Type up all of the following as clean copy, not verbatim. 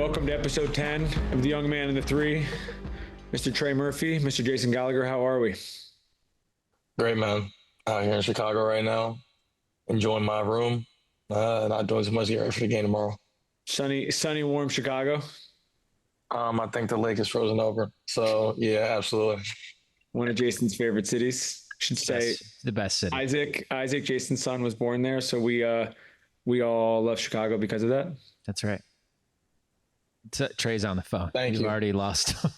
Welcome to episode 10 of The Young Man and the Three. Mr. Trey Murphy, Mr. Jason Gallagher, how are we? Great, man. Out here in Chicago right now, enjoying my room, not doing too much to get ready for the game tomorrow. Sunny, warm Chicago. I think the lake is frozen over. So, yeah, absolutely. One of Jason's favorite cities. Should say the best city. Isaac, Jason's son, was born there, so we all love Chicago because of that. That's right. Trey's on the phone. Thank you. You've already lost him.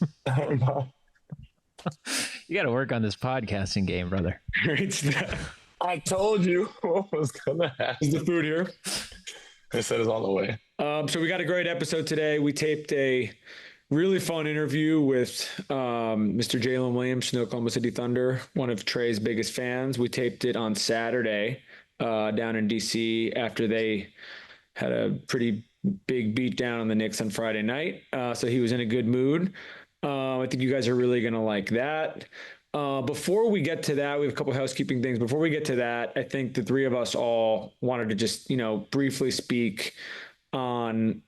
You got to work on this podcasting game, brother. I told you what was gonna happen. Is the food here? They said it's on the way. So we got a great episode today. We taped a really fun interview with Mr. Jalen Williams from the Oklahoma City Thunder, one of Trey's biggest fans. We taped it on Saturday down in DC after they had a pretty big beat down on the Knicks on Friday night. So he was in a good mood. I think you guys are really going to like that. Before we get to that, we have a couple of housekeeping things. Before we get to that, I think the three of us all wanted to just, briefly speak on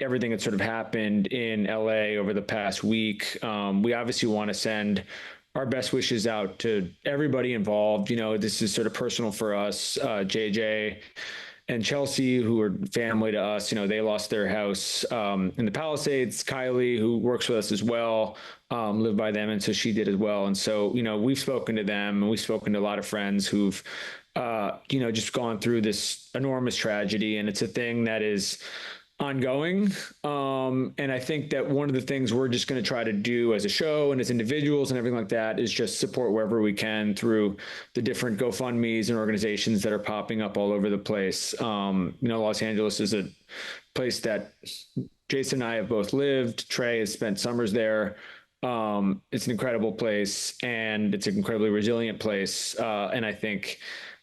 everything that sort of happened in LA over the past week. We obviously want to send our best wishes out to everybody involved. This is sort of personal for us. JJ and Chelsea, who are family to us, they lost their house in the Palisades. Kylee, who works with us as well, lived by them, and so she did as well. And so, we've spoken to them, and we've spoken to a lot of friends who've, just gone through this enormous tragedy, and it's a thing that is ongoing. And I think that one of the things we're just going to try to do as a show and as individuals and everything like that is just support wherever we can through the different GoFundMes and organizations that are popping up all over the place. Los Angeles is a place that Jason and I have both lived. Trey has spent summers there. It's an incredible place, and it's an incredibly resilient place. And I think,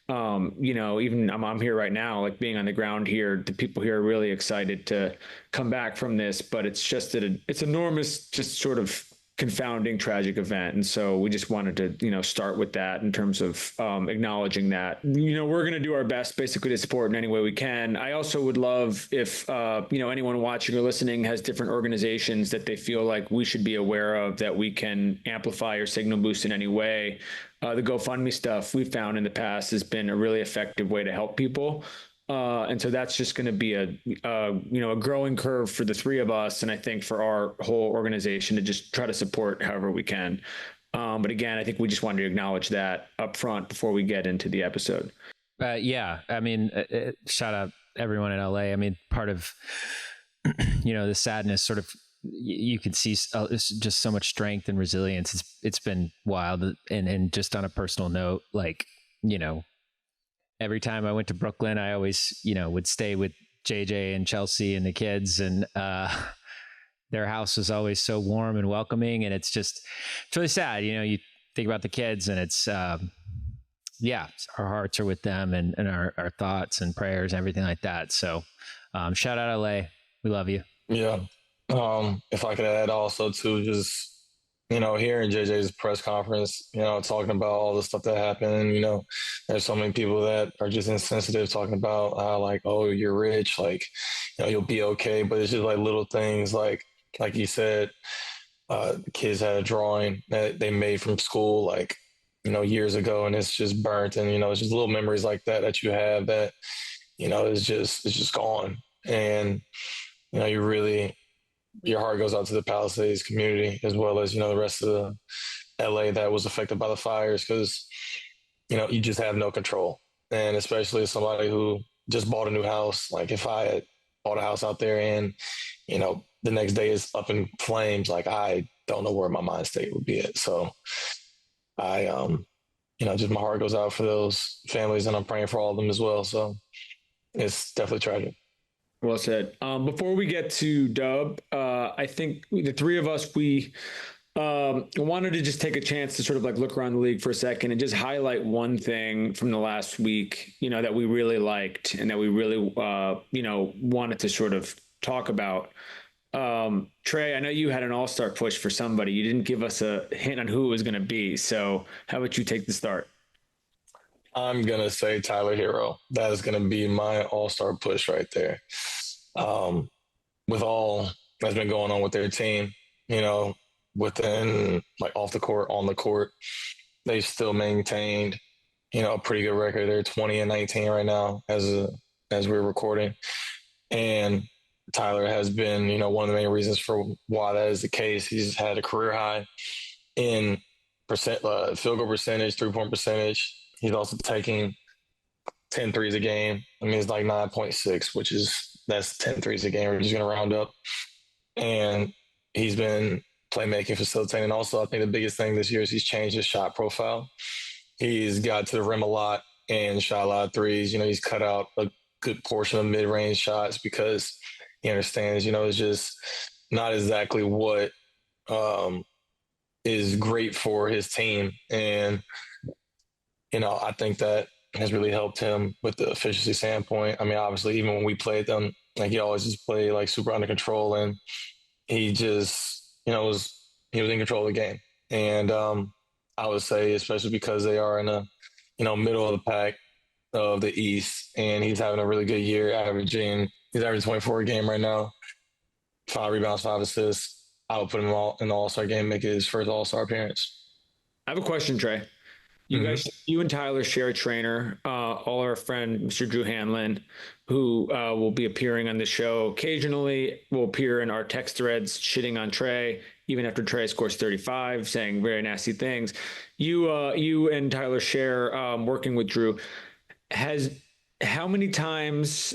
even I'm here right now, like being on the ground here, the people here are really excited to come back from this, but it's just that it's enormous, just sort of confounding, tragic event. And so we just wanted to, start with that in terms of acknowledging that, we're going to do our best basically to support in any way we can. I also would love if, anyone watching or listening has different organizations that they feel like we should be aware of that we can amplify or signal boost in any way. The GoFundMe stuff we've found in the past has been a really effective way to help people. And so that's just going to be a growing curve for the three of us. And I think for our whole organization to just try to support however we can. But again, I think we just wanted to acknowledge that up front before we get into the episode. Yeah. I mean, shout out everyone in LA. I mean, part of, the sadness sort of, you can see just so much strength and resilience. It's been wild. And just on a personal note, every time I went to Brooklyn, I always, would stay with JJ and Chelsea and the kids, and their house was always so warm and welcoming. And it's really sad. You think about the kids, and it's, our hearts are with them, and our thoughts and prayers and everything like that. So shout out LA. We love you. Yeah. If I could add also to just, hearing JJ's press conference, talking about all the stuff that happened, there's so many people that are just insensitive talking about oh, you're rich, you'll be okay. But it's just like little things like you said, the kids had a drawing that they made from school, years ago, and it's just burnt. And, it's just little memories like that you have that, it's just gone. And, your heart goes out to the Palisades community as well as, the rest of the LA that was affected by the fires, because, you just have no control. And especially as somebody who just bought a new house, if I had bought a house out there and, the next day is up in flames, I don't know where my mind state would be at. So I, just my heart goes out for those families, and I'm praying for all of them as well. So it's definitely tragic. Well said. Before we get to Dub, I think the three of us, we wanted to just take a chance to sort of look around the league for a second and just highlight one thing from the last week, that we really liked and that we really, wanted to sort of talk about. Trey, I know you had an all-star push for somebody. You didn't give us a hint on who it was going to be. So how about you take the start? I'm going to say Tyler Herro. That is going to be my all-star push right there. With all that's been going on with their team, you know, within like off the court, on the court, they still maintained, a pretty good record. They're 20-19 right now as we're recording. And Tyler has been, one of the main reasons for why that is the case. He's had a career high in field goal percentage, 3-point percentage. He's also taking 10 threes a game. I mean, it's like 9.6, that's 10 threes a game. We're just going to round up. And he's been playmaking, facilitating. Also, I think the biggest thing this year is he's changed his shot profile. He's got to the rim a lot and shot a lot of threes. He's cut out a good portion of mid-range shots because he understands, it's just not exactly what is great for his team. And, I think that has really helped him with the efficiency standpoint. I mean, obviously, even when we played them, like he always just played like super under control, and he just, he was in control of the game. And I would say, especially because they are in the, middle of the pack of the East, and he's having a really good year, he's averaging 24 a game right now, 5 rebounds, 5 assists. I would put him in the All-Star game, make it his first All-Star appearance. I have a question, Trey. You and Tyler share a trainer, all our friend, Mr. Drew Hanlon, who will be appearing on the show occasionally, will appear in our text threads, shitting on Trey, even after Trey scores 35, saying very nasty things. You and Tyler share working with Drew. How many times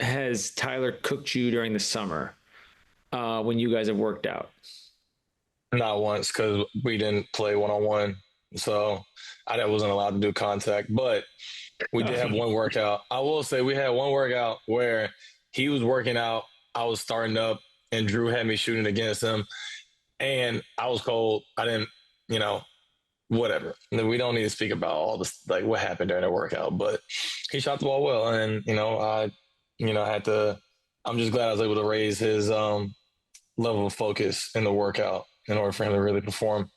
has Tyler cooked you during the summer when you guys have worked out? Not once, because we didn't play one-on-one. So I wasn't allowed to do contact, but we did have one workout. I will say we had one workout where he was working out, I was starting up, and Drew had me shooting against him. And I was cold. I didn't, whatever. We don't need to speak about all this, like what happened during the workout, but he shot the ball well. And, I'm just glad I was able to raise his level of focus in the workout in order for him to really perform.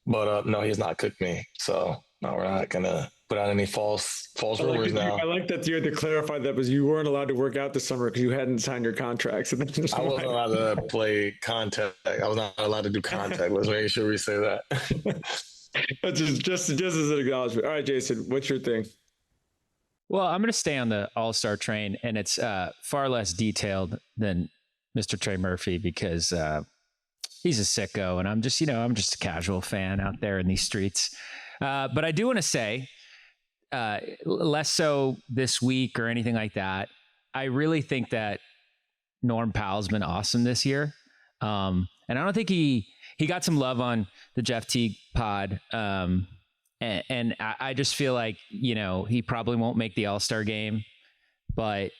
But no, he's not cooked me. So no, we're not gonna put out any false rumors now. I like that you had to clarify that because you weren't allowed to work out this summer because you hadn't signed your contract. So I wasn't allowed to play contact. I was not allowed to do contact. Let's make sure we say that. That's just as an acknowledgement. All right, Jason, what's your thing? Well, I'm going to stay on the All-Star train, and it's far less detailed than Mr. Trey Murphy because he's a sicko, and I'm just a casual fan out there in these streets. But I do want to say, less so this week or anything like that, I really think that Norm Powell's been awesome this year. And I don't think he got some love on the Jeff Teague pod. And I just feel like, he probably won't make the All-Star game, but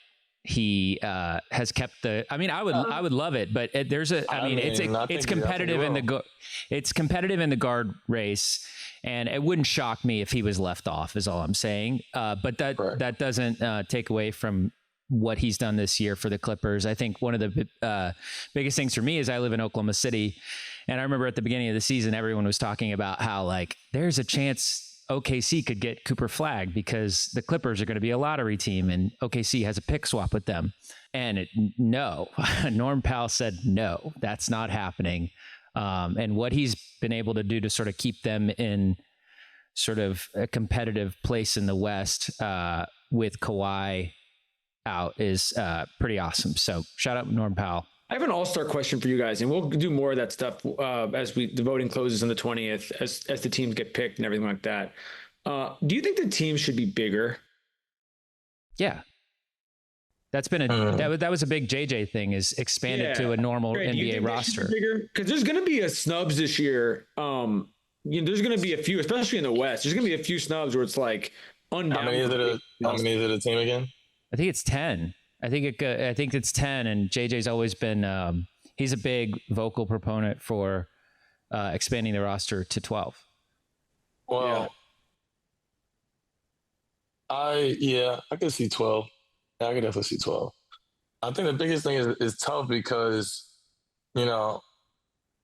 he has kept I would love it, but it's competitive it's competitive in the guard race, and it wouldn't shock me if he was left off, is all I'm saying. But that doesn't take away from what he's done this year for the Clippers. I think one of the biggest things for me is I live in Oklahoma City, and I remember at the beginning of the season, everyone was talking about how there's a chance OKC could get Cooper Flagg because the Clippers are going to be a lottery team and OKC has a pick swap with them. And no, Norm Powell said, no, that's not happening. And what he's been able to do to sort of keep them in sort of a competitive place in the West with Kawhi out is pretty awesome. So shout out Norm Powell. I have an all-star question for you guys, and we'll do more of that stuff as the voting closes on the 20th, as the teams get picked and everything like that. Do you think the team should be bigger? Yeah. That's been that was a big JJ thing, is expand it to a normal NBA roster. Because there's going to be a snubs this year. There's going to be a few, especially in the West. There's going to be a few snubs where it's like undoubtedly. How many is it a team again? I think it's 10. I think it's 10, and JJ's always been he's a big vocal proponent for expanding the roster to 12. Well, yeah. I could see 12. Yeah, I could definitely see 12. I think the biggest thing is tough because, the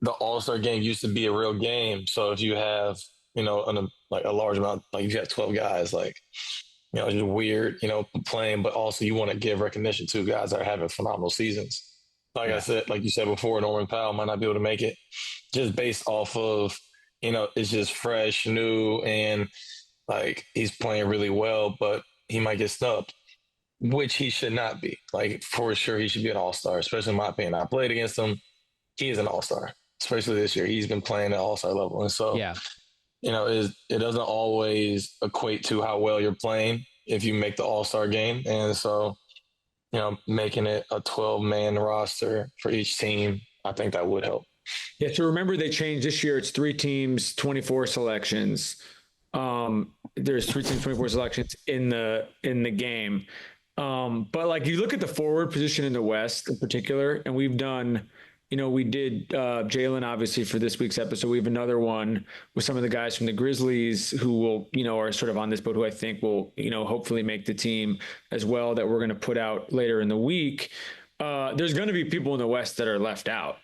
All-Star game used to be a real game. So if you have, a large amount, if you have 12 guys, it's just weird, playing, but also you want to give recognition to guys that are having phenomenal seasons. like I said, like you said before, Norman Powell might not be able to make it just based off of, it's just fresh, new, and like he's playing really well, but he might get snubbed, which he should not be. Like for sure, he should be an all-star, especially in my opinion. I played against him. He is an all-star, especially this year. He's been playing at all-star level. And so, Yeah. It doesn't always equate to how well you're playing if you make the all-star game. And so, making it a 12-man roster for each team, I think that would help. Yeah. So remember, they changed this year. It's 3 teams, 24 selections. There's 3 teams, 24 selections in the game. But like you look at the forward position in the West in particular, and we've done, we did Jalen obviously for this week's episode. We have another one with some of the guys from the Grizzlies who will, are sort of on this boat, who I think will, hopefully make the team as well, that we're going to put out later in the week. There's going to be people in the West that are left out.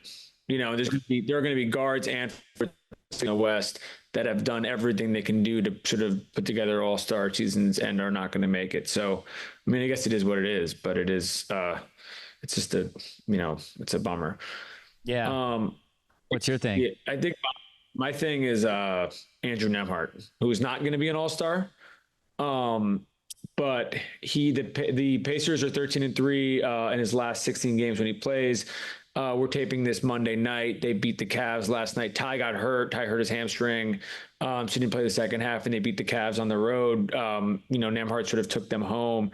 There are going to be guards and in the West that have done everything they can do to sort of put together all-star seasons and are not going to make it. So, I mean, I guess it is what it is, but it is, it's just it's a bummer. Yeah. What's your thing? Yeah, I think my thing is Andrew Nembhard, who's not going to be an all-star. But the Pacers are 13-3 in his last 16 games when he plays. We're taping this Monday night. They beat the Cavs last night. Ty hurt his hamstring. So he didn't play the second half, and they beat the Cavs on the road. Nembhard sort of took them home.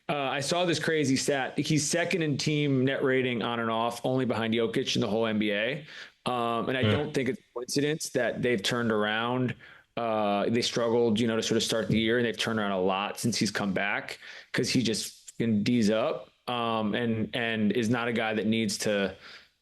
I saw this crazy stat. He's second in team net rating on and off, only behind Jokic in the whole NBA. And I don't think it's a coincidence that they've turned around. They struggled, to sort of start the year, and they've turned around a lot since he's come back, because he just D's up. And is not a guy that needs to,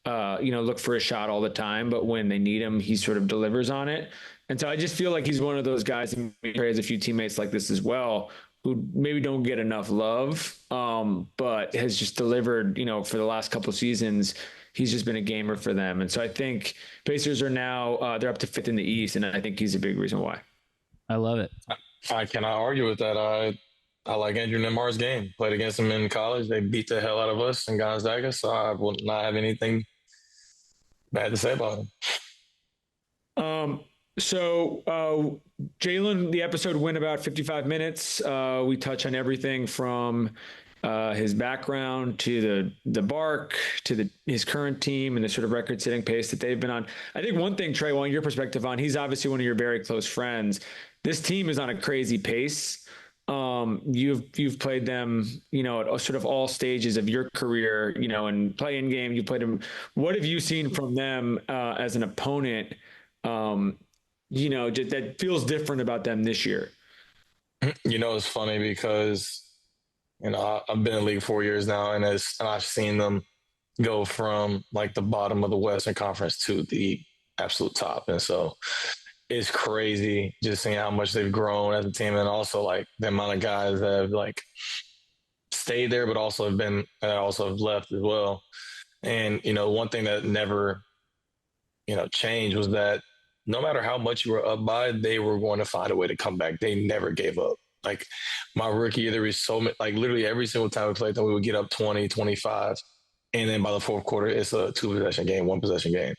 look for a shot all the time, but when they need him, he sort of delivers on it. And so I just feel like he's one of those guys, and Trey has a few teammates like this as well, who maybe don't get enough love, but has just delivered, for the last couple of seasons. He's just been a gamer for them. And so I think Pacers are now, they're up to 5th in the East, and I think he's a big reason why. I love it. I cannot argue with that. I like Andrew Nembhard's game. Played against him in college. They beat the hell out of us in Gonzaga, so I will not have anything bad to say about him. So Jalen, the episode went about 55 minutes. We touch on everything from his background to the Bark to his current team and the sort of record-setting pace that they've been on. I think one thing, Trey, on your perspective on, he's obviously one of your very close friends. This team is on a crazy pace. You've played them, at sort of all stages of your career, and play-in game. You played them. What have you seen from them as an opponent? That feels different about them this year. It's funny because I've been in the league 4 years now, and I've seen them go from like the bottom of the Western Conference to the absolute top, and so it's crazy just seeing how much they've grown as a team, and also like the amount of guys that have like stayed there, but also have left as well. And one thing that never changed was that no matter how much you were up by, they were going to find a way to come back. They never gave up. Like my rookie year, there was so many, like literally every single time we played them, we would get up 20, 25. And then by the fourth quarter, it's a 2-possession game, 1-possession game.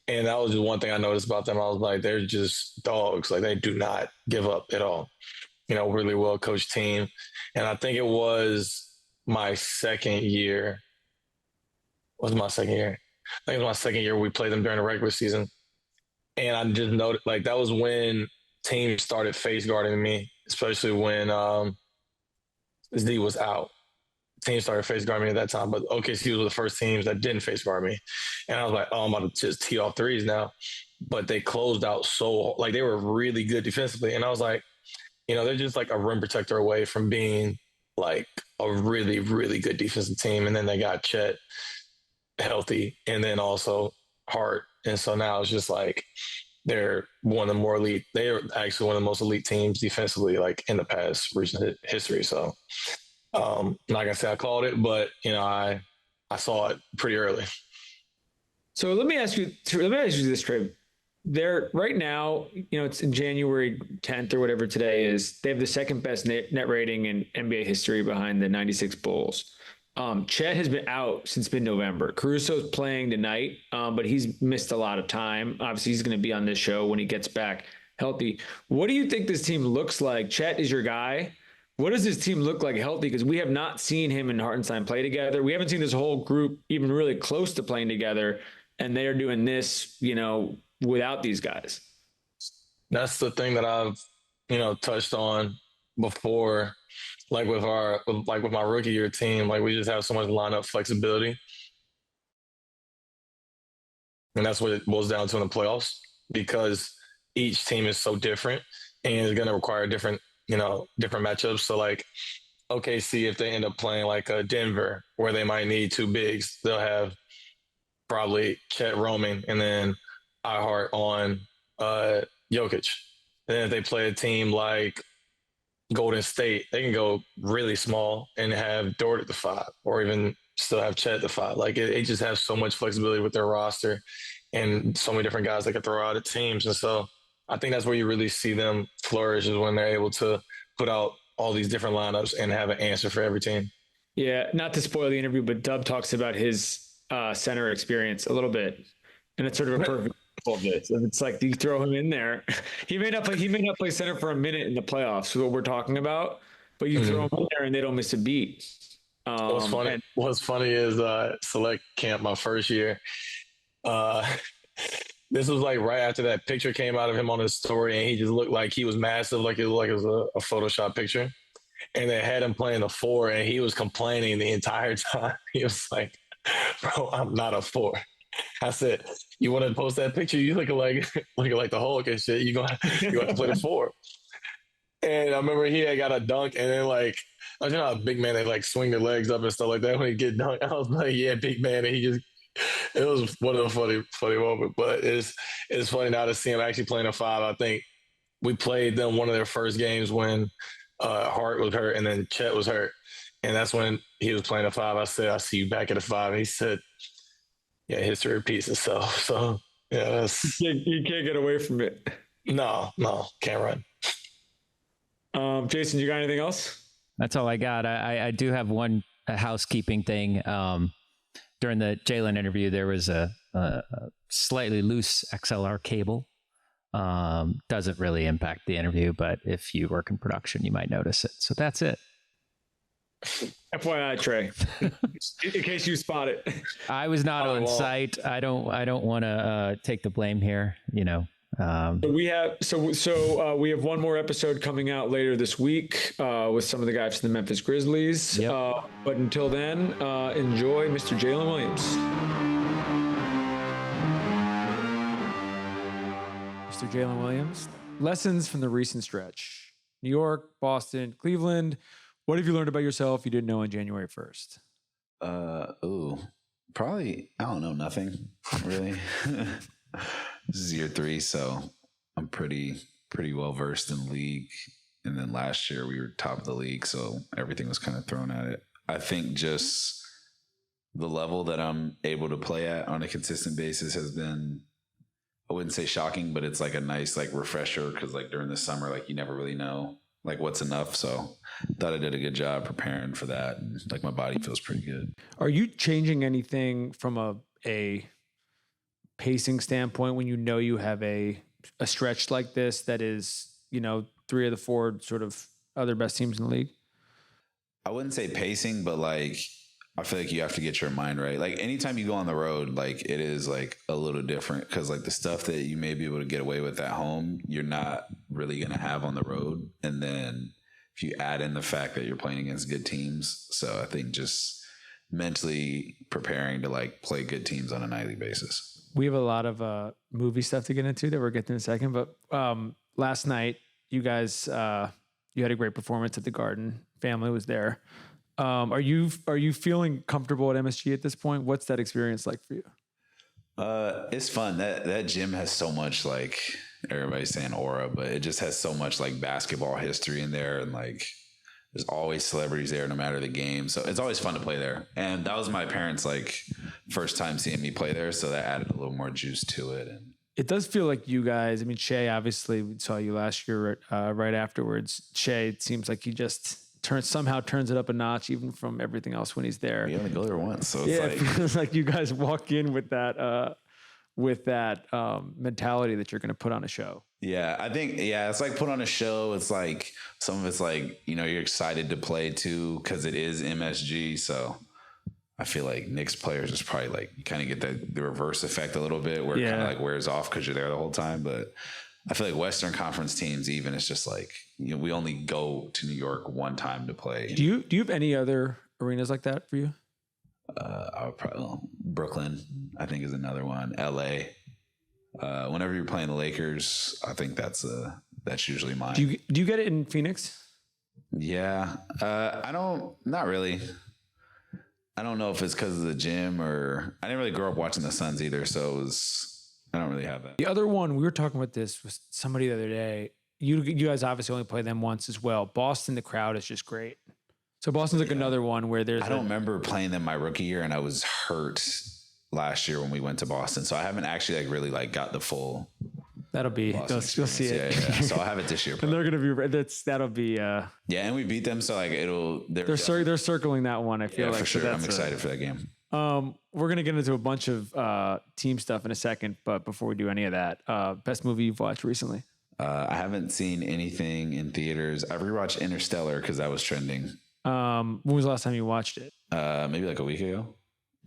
And that was just one thing I noticed about them. I was like, they're just dogs. Like they do not give up at all. Really well coached team. And I think it was my second year. I think it was my second year we played them during the regular season. And I just noticed, like, that was when teams started face guarding me, especially when Z was out. Teams started face guarding me at that time, but OKC was the first teams that didn't face guard me. And I was like, I'm about to just tee off threes now. But they closed out like, they were really good defensively. And I was like, they're just like a rim protector away from being like a really, really good defensive team. And then they got Chet healthy, and then also Hart. And so now it's just like they're one of the more elite. They are actually one of the most elite teams defensively, like in the past recent history. So not gonna say I called it, but I saw it pretty early. So let me ask you this, Trey. They're right now, it's in January 10th or whatever today is. They have the second best net rating in NBA history behind the 96 Bulls. Chet has been out since mid-November. Caruso's playing tonight, but he's missed a lot of time. Obviously, he's going to be on this show when he gets back healthy. What do you think this team looks like? Chet is your guy. What does this team look like healthy? Because we have not seen him and Hartenstein play together. We haven't seen this whole group even really close to playing together, and they are doing this, without these guys. That's the thing that I've, touched on before, like with my rookie year team, like we just have so much lineup flexibility. And that's what it boils down to in the playoffs, because each team is so different and it's going to require different matchups. So like OKC, if they end up playing like a Denver where they might need two bigs, they'll have probably Chet roaming and then iHeart on Jokic. And then if they play a team like Golden State, they can go really small and have Dort at the 5, or even still have Chet at the 5. Like it just has so much flexibility with their roster and so many different guys they can throw out at teams. And so I think that's where you really see them flourish, is when they're able to put out all these different lineups and have an answer for every team. Yeah, not to spoil the interview, but Dub talks about his center experience a little bit, and it's sort of a perfect example of this. And it's like you throw him in there, he may not play center for a minute in the playoffs, what we're talking about, but you throw him in there and they don't miss a beat. What's funny is select camp my first year. This was like right after that picture came out of him on his story, and he just looked like he was massive, like it was a Photoshop picture. And they had him playing the 4, and he was complaining the entire time. He was like, "Bro, I'm not a 4." I said, "You want to post that picture? You looking like the Hulk and shit. You have to play the 4." And I remember he had got a dunk, and then like, I know a big man, they like swing their legs up and stuff like that when he get dunked. I was like, "Yeah, big man," and it was one of the funny moments. But it's funny now to see him actually playing a 5. I think we played them one of their first games when Hart was hurt and then Chet was hurt, and that's when he was playing a 5. I said, "I see you back at a 5." And he said, "Yeah, history repeats itself." So yeah, you can't get away from it. No, can't run. Jason, you got anything else? That's all I got. I do have one housekeeping thing. During the Jalen interview, there was a slightly loose XLR cable. Doesn't really impact the interview, but if you work in production, you might notice it. So that's it. FYI, Trey, in case you spot it. I was not on site. I don't want to take the blame here. So we have one more episode coming out later this week with some of the guys from the Memphis Grizzlies. Yep. But until then, enjoy Mr. Jalen Williams. Mr. Jalen Williams, lessons from the recent stretch. New York, Boston, Cleveland. What have you learned about yourself you didn't know on January 1st? Probably, I don't know, nothing really. This is year 3, so I'm pretty well versed in the league. And then last year we were top of the league, so everything was kind of thrown at it. I think just the level that I'm able to play at on a consistent basis has been, I wouldn't say shocking, but it's like a nice like refresher, because like during the summer, like you never really know like what's enough. So thought I did a good job preparing for that, and like my body feels pretty good. Are you changing anything from a pacing standpoint when you have a stretch like this that is 3 of the 4 sort of other best teams in the league? I wouldn't say pacing, but like I feel like you have to get your mind right. Like anytime you go on the road, like it is like a little different, because like the stuff that you may be able to get away with at home, you're not really going to have on the road. And then if you add in the fact that you're playing against good teams. So I think just mentally preparing to like play good teams on a nightly basis. We have a lot of movie stuff to get into that we'll get to in a second. But last night, you guys, you had a great performance at the Garden. Family was there. Are you feeling comfortable at MSG at this point? What's that experience like for you? It's fun. That gym has so much, like everybody's saying aura, but it just has so much like basketball history in there, and like there's always celebrities there no matter the game. So it's always fun to play there. And that was my parents' like first time seeing me play there, so that added a little more juice to it. And it does feel like you guys, I mean, Shai, obviously we saw you last year right afterwards. Shai, it seems like he just somehow turns it up a notch, even from everything else when he's there. We only go there once, so Yeah, it's it feels like you guys walk in with that mentality that you're going to put on a show. Yeah, I think, it's like put on a show. It's like some of it's like, you're excited to play too because it is MSG. So I feel like Knicks players is probably like you kind of get the reverse effect a little bit where it kind of like wears off because you're there the whole time. But I feel like Western Conference teams, even it's just like, we only go to New York one time to play. Do you have any other arenas like that for you? I would probably Brooklyn, I think, is another one. LA. Whenever you're playing the Lakers, I think that's usually mine. Do you get it in Phoenix? Yeah. Not really. I don't know if it's because of the gym or I didn't really grow up watching the Suns either. So I don't really have that. The other one, we were talking about this with somebody the other day. You guys obviously only play them once as well. Boston, the crowd is just great. So Boston's like another one where there's. I don't remember playing them my rookie year, and I was hurt last year when we went to Boston, so I haven't actually really got the full. That'll be you'll see it. Yeah. So I have it this year. And they're gonna be that'll be. Yeah, and we beat them, so they're circling that one. I feel like for sure. So I'm excited for that game. We're gonna get into a bunch of team stuff in a second, but before we do any of that, best movie you've watched recently? I haven't seen anything in theaters. I rewatched Interstellar because that was trending. When was the last time you watched it? Maybe like a week ago.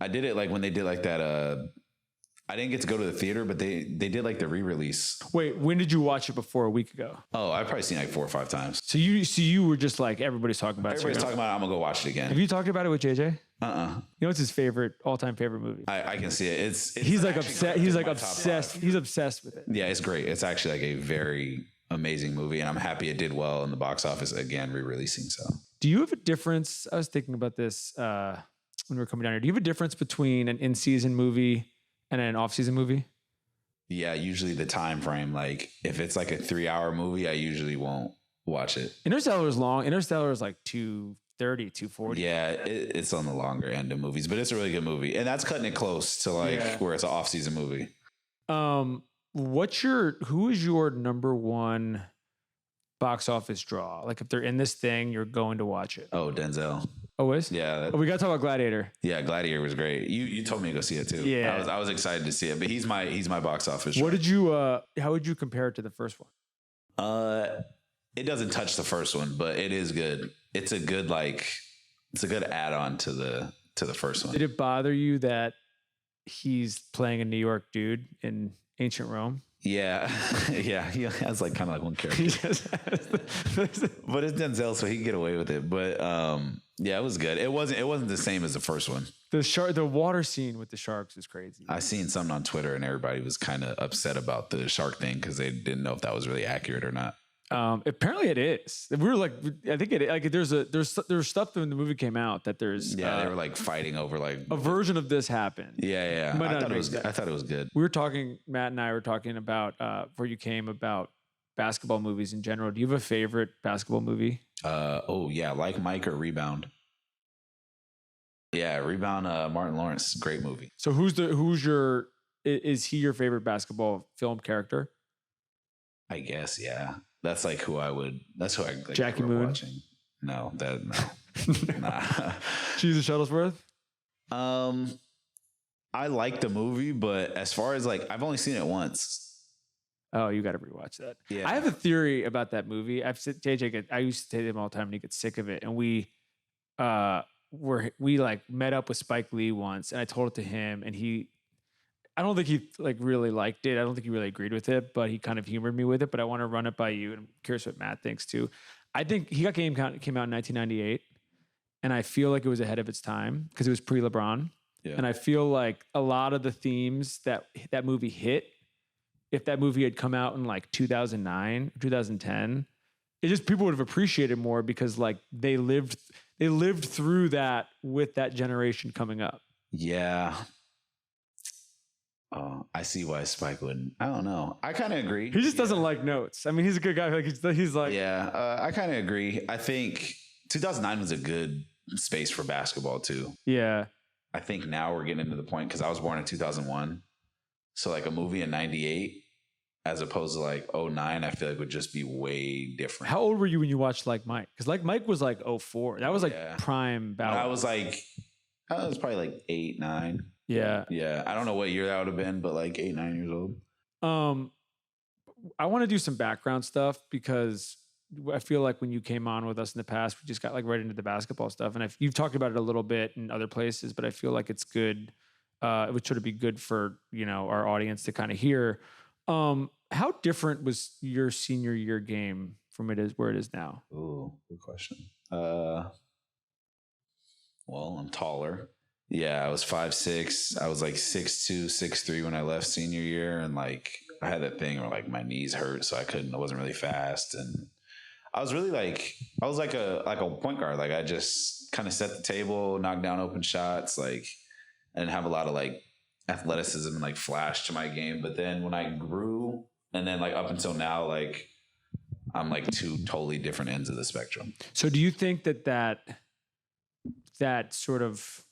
I did it like when they did like that. I didn't get to go to the theater, but they did like the re-release. Wait, when did you watch it before a week ago? Oh, I've probably seen it like 4 or 5 times. So you were just like everybody's talking about it. Everybody's talking about it. I'm gonna go watch it again. Have you talked about it with JJ? You know what's his all-time favorite movie? I can see it. He's like upset. He's like obsessed. He's obsessed with it. Yeah, it's great. It's actually like a very amazing movie, and I'm happy it did well in the box office again, re-releasing. So, do you have a difference? I was thinking about this when we were coming down here. Do you have a difference between an in-season movie and an off-season movie? Yeah, usually the time frame. Like if it's like a 3-hour movie, I usually won't watch it. Interstellar is long. Interstellar is like 230, 240. Yeah, it's on the longer end of movies, but it's a really good movie, and that's cutting it close to where it's an off-season movie. Who is your number one box office draw? Like if they're in this thing, you're going to watch it. Oh, Denzel. Always? Yeah. We got to talk about Gladiator. Yeah, Gladiator was great. You told me to go see it too. Yeah. I was excited to see it, but he's my box office. How would you compare it to the first one? It doesn't touch the first one, but it is good. It's a good add-on to the first one. Did it bother you that he's playing a New York dude in ancient Rome? Yeah. Yeah. He has like kind of like one character. But it's Denzel, so he can get away with it. But yeah, it was good. It wasn't the same as the first one. The water scene with the sharks is crazy. I seen something on Twitter and everybody was kind of upset about the shark thing because they didn't know if that was really accurate or not. Apparently it is. We were like, I think it like there's stuff when the movie came out that there's they were like fighting over like a version of this happened. Yeah. I thought it was good. We were talking, Matt and I were talking about before you came about basketball movies in general. Do you have a favorite basketball movie? Like Mike or Rebound. Yeah, Rebound. Martin Lawrence, great movie. So is he your favorite basketball film character? I guess, yeah. That's like that's who I like, Jackie Moon. Watching. No. Nah. Jesus Shuttlesworth? I like the movie, but as far as like, I've only seen it once. Oh, you got to rewatch that. Yeah. I have a theory about that movie. I used to say to him all the time and he gets sick of it. And we like met up with Spike Lee once and I told it to him and I don't think he like really liked it. I don't think he really agreed with it, but he kind of humored me with it. But I want to run it by you, and I'm curious what Matt thinks too. I think came out in 1998, and I feel like it was ahead of its time because it was pre-LeBron. Yeah. And I feel like a lot of the themes that movie hit, if that movie had come out in like 2009, 2010, people would have appreciated more because like they lived through that with that generation coming up. Yeah. Oh, I see why Spike wouldn't. I don't know. I kind of agree. He just doesn't like notes. I mean, he's a good guy. Like he's like. Yeah, I kind of agree. I think 2009 was a good space for basketball too. Yeah. I think now we're getting into the point because I was born in 2001, so like a movie in '98 as opposed to like 09, I feel like would just be way different. How old were you when you watched Like Mike? Because Like Mike was like 04. That was like prime Bow Wow. I was probably like 8, 9. Yeah. Yeah. I don't know what year that would have been, but like 8, 9 years old. I want to do some background stuff because I feel like when you came on with us in the past, we just got like right into the basketball stuff. And you've talked about it a little bit in other places, but I feel like it's good. It would sort of be good for, our audience to kind of hear. How different was your senior year game from where it is now? Ooh, good question. Well, I'm taller. Yeah, I was 5'6". I was like 6'2", 6'3" when I left senior year. And like, I had that thing where like my knees hurt, so I wasn't really fast. And I was really like a point guard. Like I just kind of set the table, knock down open shots. Like I didn't have a lot of like athleticism and like flash to my game. But then when I grew, and then like up until now, like I'm like two totally different ends of the spectrum. So do you think that sort of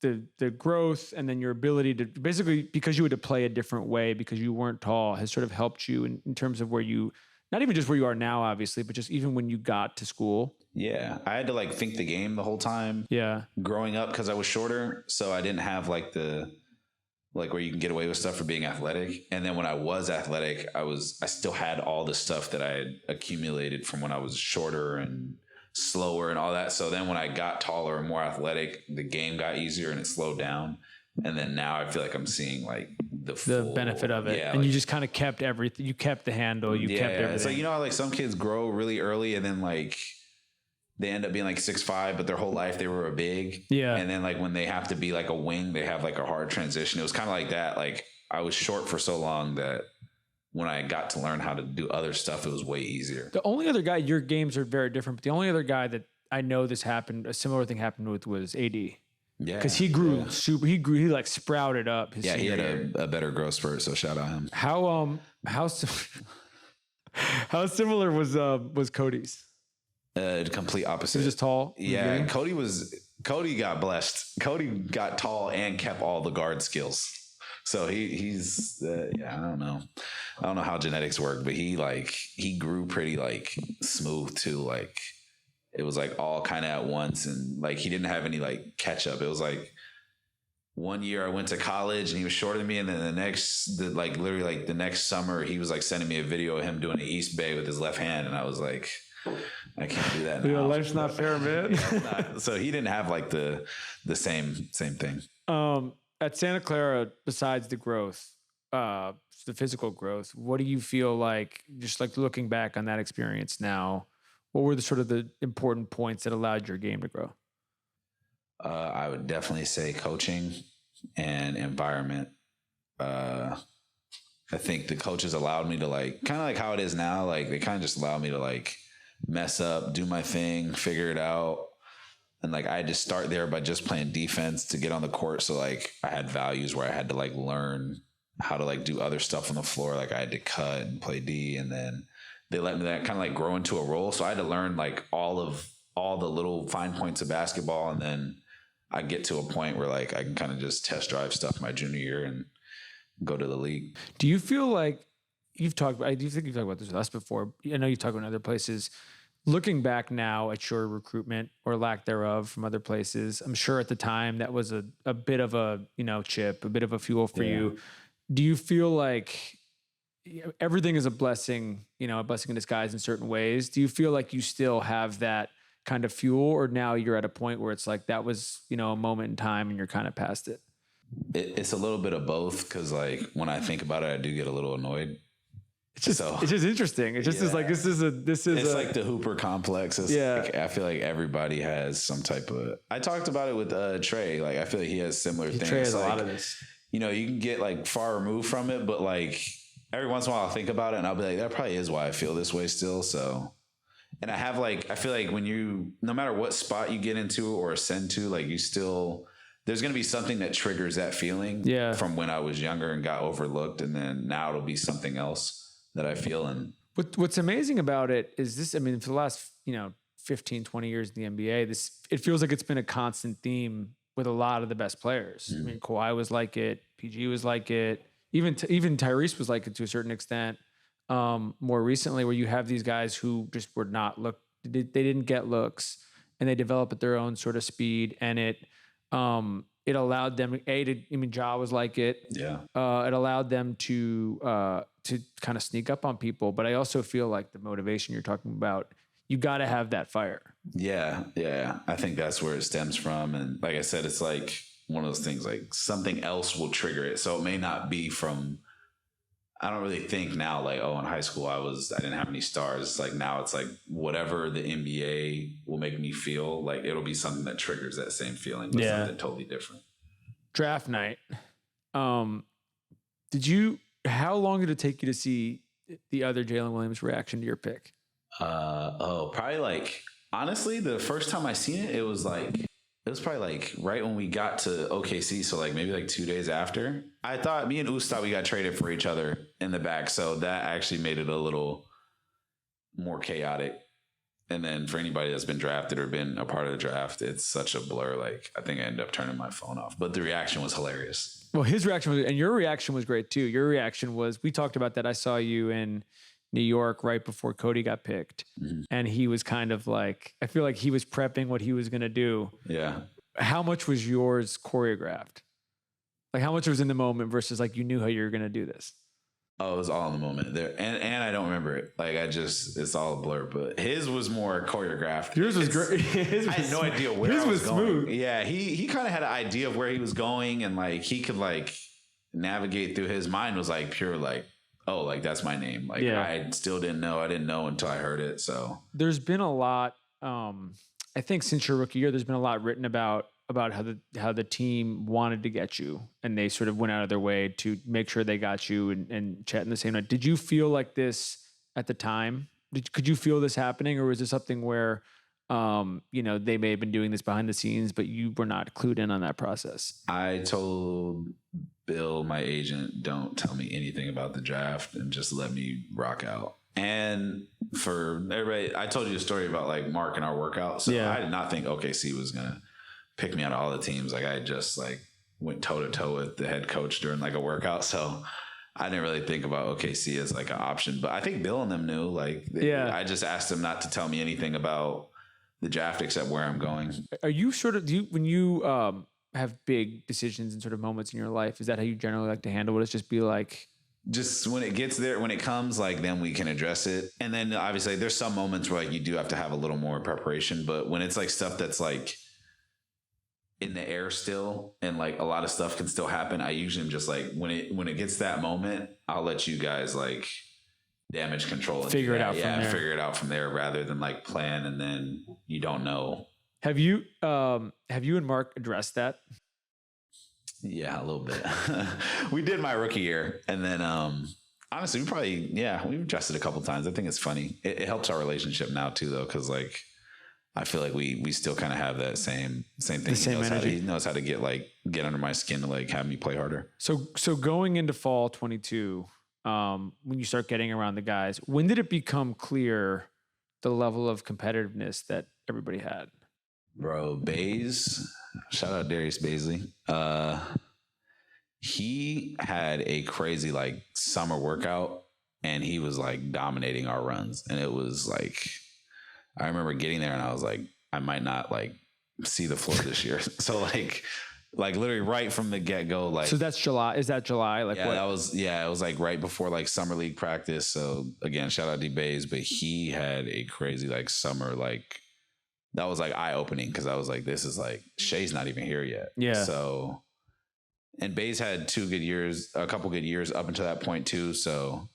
the growth and then your ability to basically, because you had to play a different way because you weren't tall, has sort of helped you in terms of where you, not even just where you are now, obviously, but just even when you got to school? Yeah. I had to like think the game the whole time. Yeah. Growing up, because I was shorter. So I didn't have like where you can get away with stuff for being athletic. And then when I was athletic, I still had all the stuff that I had accumulated from when I was shorter and slower and all that. So then when I got taller and more athletic, the game got easier and it slowed down. And then now I feel like I'm seeing like the benefit of it. Yeah, and like, you just kind of kept everything. You kept the handle. You kept everything. It's like, how like some kids grow really early and then like they end up being like 6'5", but their whole life they were a big. Yeah. And then like when they have to be like a wing, they have like a hard transition. It was kind of like that. Like I was short for so long that when I got to learn how to do other stuff, it was way easier. The only other guy, your games are very different, but the only other guy that I know a similar thing happened with was AD. Yeah. Because he grew he like sprouted up. He had a better growth spurt, so shout out him. How similar was Cody's? Complete opposite. He was just tall. Yeah, and Cody got blessed. Cody got tall and kept all the guard skills. So he's I don't know how genetics work, but he grew pretty like smooth too. Like it was like all kind of at once, and like he didn't have any like catch up. It was like one year I went to college and he was shorter than me, and then the next summer he was like sending me a video of him doing an East Bay with his left hand, and I was like, I can't do that now. Life's not fair, man. So he didn't have like the same thing. At Santa Clara, besides the growth, the physical growth, what do you feel like, just like looking back on that experience now, what were the sort of the important points that allowed your game to grow? I would definitely say coaching and environment. I think the coaches allowed me to like, kind of like how it is now, like they kind of just allowed me to like mess up, do my thing, figure it out. And like, I just start there by just playing defense to get on the court. So like I had values where I had to like learn how to like do other stuff on the floor. Like I had to cut and play D, and then they let me that kind of like grow into a role. So I had to learn like all the little fine points of basketball. And then I get to a point where like I can kind of just test drive stuff my junior year and go to the league. Do you feel like I do think you've talked about this with us before. I know you've talked about in other places. Looking back now at your recruitment or lack thereof from other places, I'm sure at the time that was a bit of a, chip, a bit of a fuel for you. Do you feel like everything is a blessing in disguise in certain ways? Do you feel like you still have that kind of fuel, or now you're at a point where it's like that was, a moment in time and you're kind of past it? It's a little bit of both, because like when I think about it, I do get a little annoyed. It's just interesting. It just is like, it's like the Hooper complex. Like, I feel like everybody has some type of, I talked about it with Trey. Like, I feel like he has similar things. Trey has like, a lot of this. You can get like far removed from it, but like every once in a while I'll think about it and I'll be like, that probably is why I feel this way still. So, and I feel like when no matter what spot you get into or ascend to, like there's going to be something that triggers that feeling from when I was younger and got overlooked. And then now it'll be something else that I feel. And what's amazing about it is this, for the last, 15, 20 years in the NBA, it feels like it's been a constant theme with a lot of the best players. Mm. Kawhi was like it. PG was like it. even Tyrese was like it to a certain extent. More recently, where you have these guys who just were not they didn't get looks, and they develop at their own sort of speed, and it allowed them Ja was like it. Yeah. It allowed them to kind of sneak up on people. But I also feel like the motivation you're talking about, you got to have that fire. Yeah. I think that's where it stems from. And like I said, it's like one of those things, like something else will trigger it. So it may not be from, I don't really think now like, oh, in high school, I didn't have any stars. It's like now it's like whatever the NBA will make me feel, like it'll be something that triggers that same feeling, but something totally different. Draft night. How long did it take you to see the other Jalen Williams reaction to your pick? Probably like, honestly, the first time I seen it, it was probably like right when we got to OKC. So like maybe like 2 days after. Me and Us thought we got traded for each other in the back. So that actually made it a little more chaotic. And then for anybody that's been drafted or been a part of the draft, it's such a blur. Like I think I ended up turning my phone off, but the reaction was hilarious. Well, his reaction was, and your reaction was great too. Your reaction was, we talked about that. I saw you in New York right before Cody got picked. Mm-hmm. And he was kind of like, I feel like he was prepping what he was going to do. Yeah. How much was yours choreographed? Like how much was in the moment versus like you knew how you were going to do this? Oh, it was all in the moment there. And I don't remember it. Like it's all a blur, but his was more choreographed. Yours was great. I had no idea where I was going. Smooth. Yeah. He kind of had an idea of where he was going, and like, he could like navigate through. His mind was like pure, like, oh, like that's my name. Like I still didn't know. I didn't know until I heard it. So there's been a lot, I think since your rookie year, there's been a lot written about how the team wanted to get you, and they sort of went out of their way to make sure they got you and Chet in the same night. Did you feel like this at the time? Could you feel this happening, or was this something where, they may have been doing this behind the scenes, but you were not clued in on that process? I told Bill, my agent, don't tell me anything about the draft and just let me rock out. And for everybody, I told you a story about like Mark and our workout. So I did not think OKC was going to pick me out of all the teams. Like I just like went toe to toe with the head coach during like a workout. So I didn't really think about OKC as like an option, but I think Bill and them knew. Like, I just asked them not to tell me anything about the draft except where I'm going. Are you sort of, when you have big decisions and sort of moments in your life, is that how you generally like to handle it? It's just be like, just when it gets there, when it comes, like, then we can address it. And then obviously there's some moments where like you do have to have a little more preparation, but when it's like stuff that's like in the air still, and like a lot of stuff can still happen, I usually am just like, when it gets that moment, I'll let you guys like damage control and figure it out from there. Figure it out from there rather than like plan and then you don't know. Have you and Mark addressed that? Yeah, a little bit. We did my rookie year, and then honestly, we've addressed it a couple times. I think it's funny. It helps our relationship now too, though, because like I feel like we still kind of have that same thing. The same energy. He knows how to get under my skin to like have me play harder. So going into fall 22, when you start getting around the guys, when did it become clear the level of competitiveness that everybody had? Bro, Baze, shout out Darius Baisley. He had a crazy like summer workout, and he was like dominating our runs. And it was like, I remember getting there and I was like, I might not like see the floor this year. So like literally right from the get go, like. So that's July. Is that July? Like, yeah, what? It was like right before like summer league practice. So again, shout out D Baze, but he had a crazy like summer, like, that was like eye opening, because I was like, this is like, Shai's not even here yet. Yeah. So, and Baze had a couple good years up until that point too. So,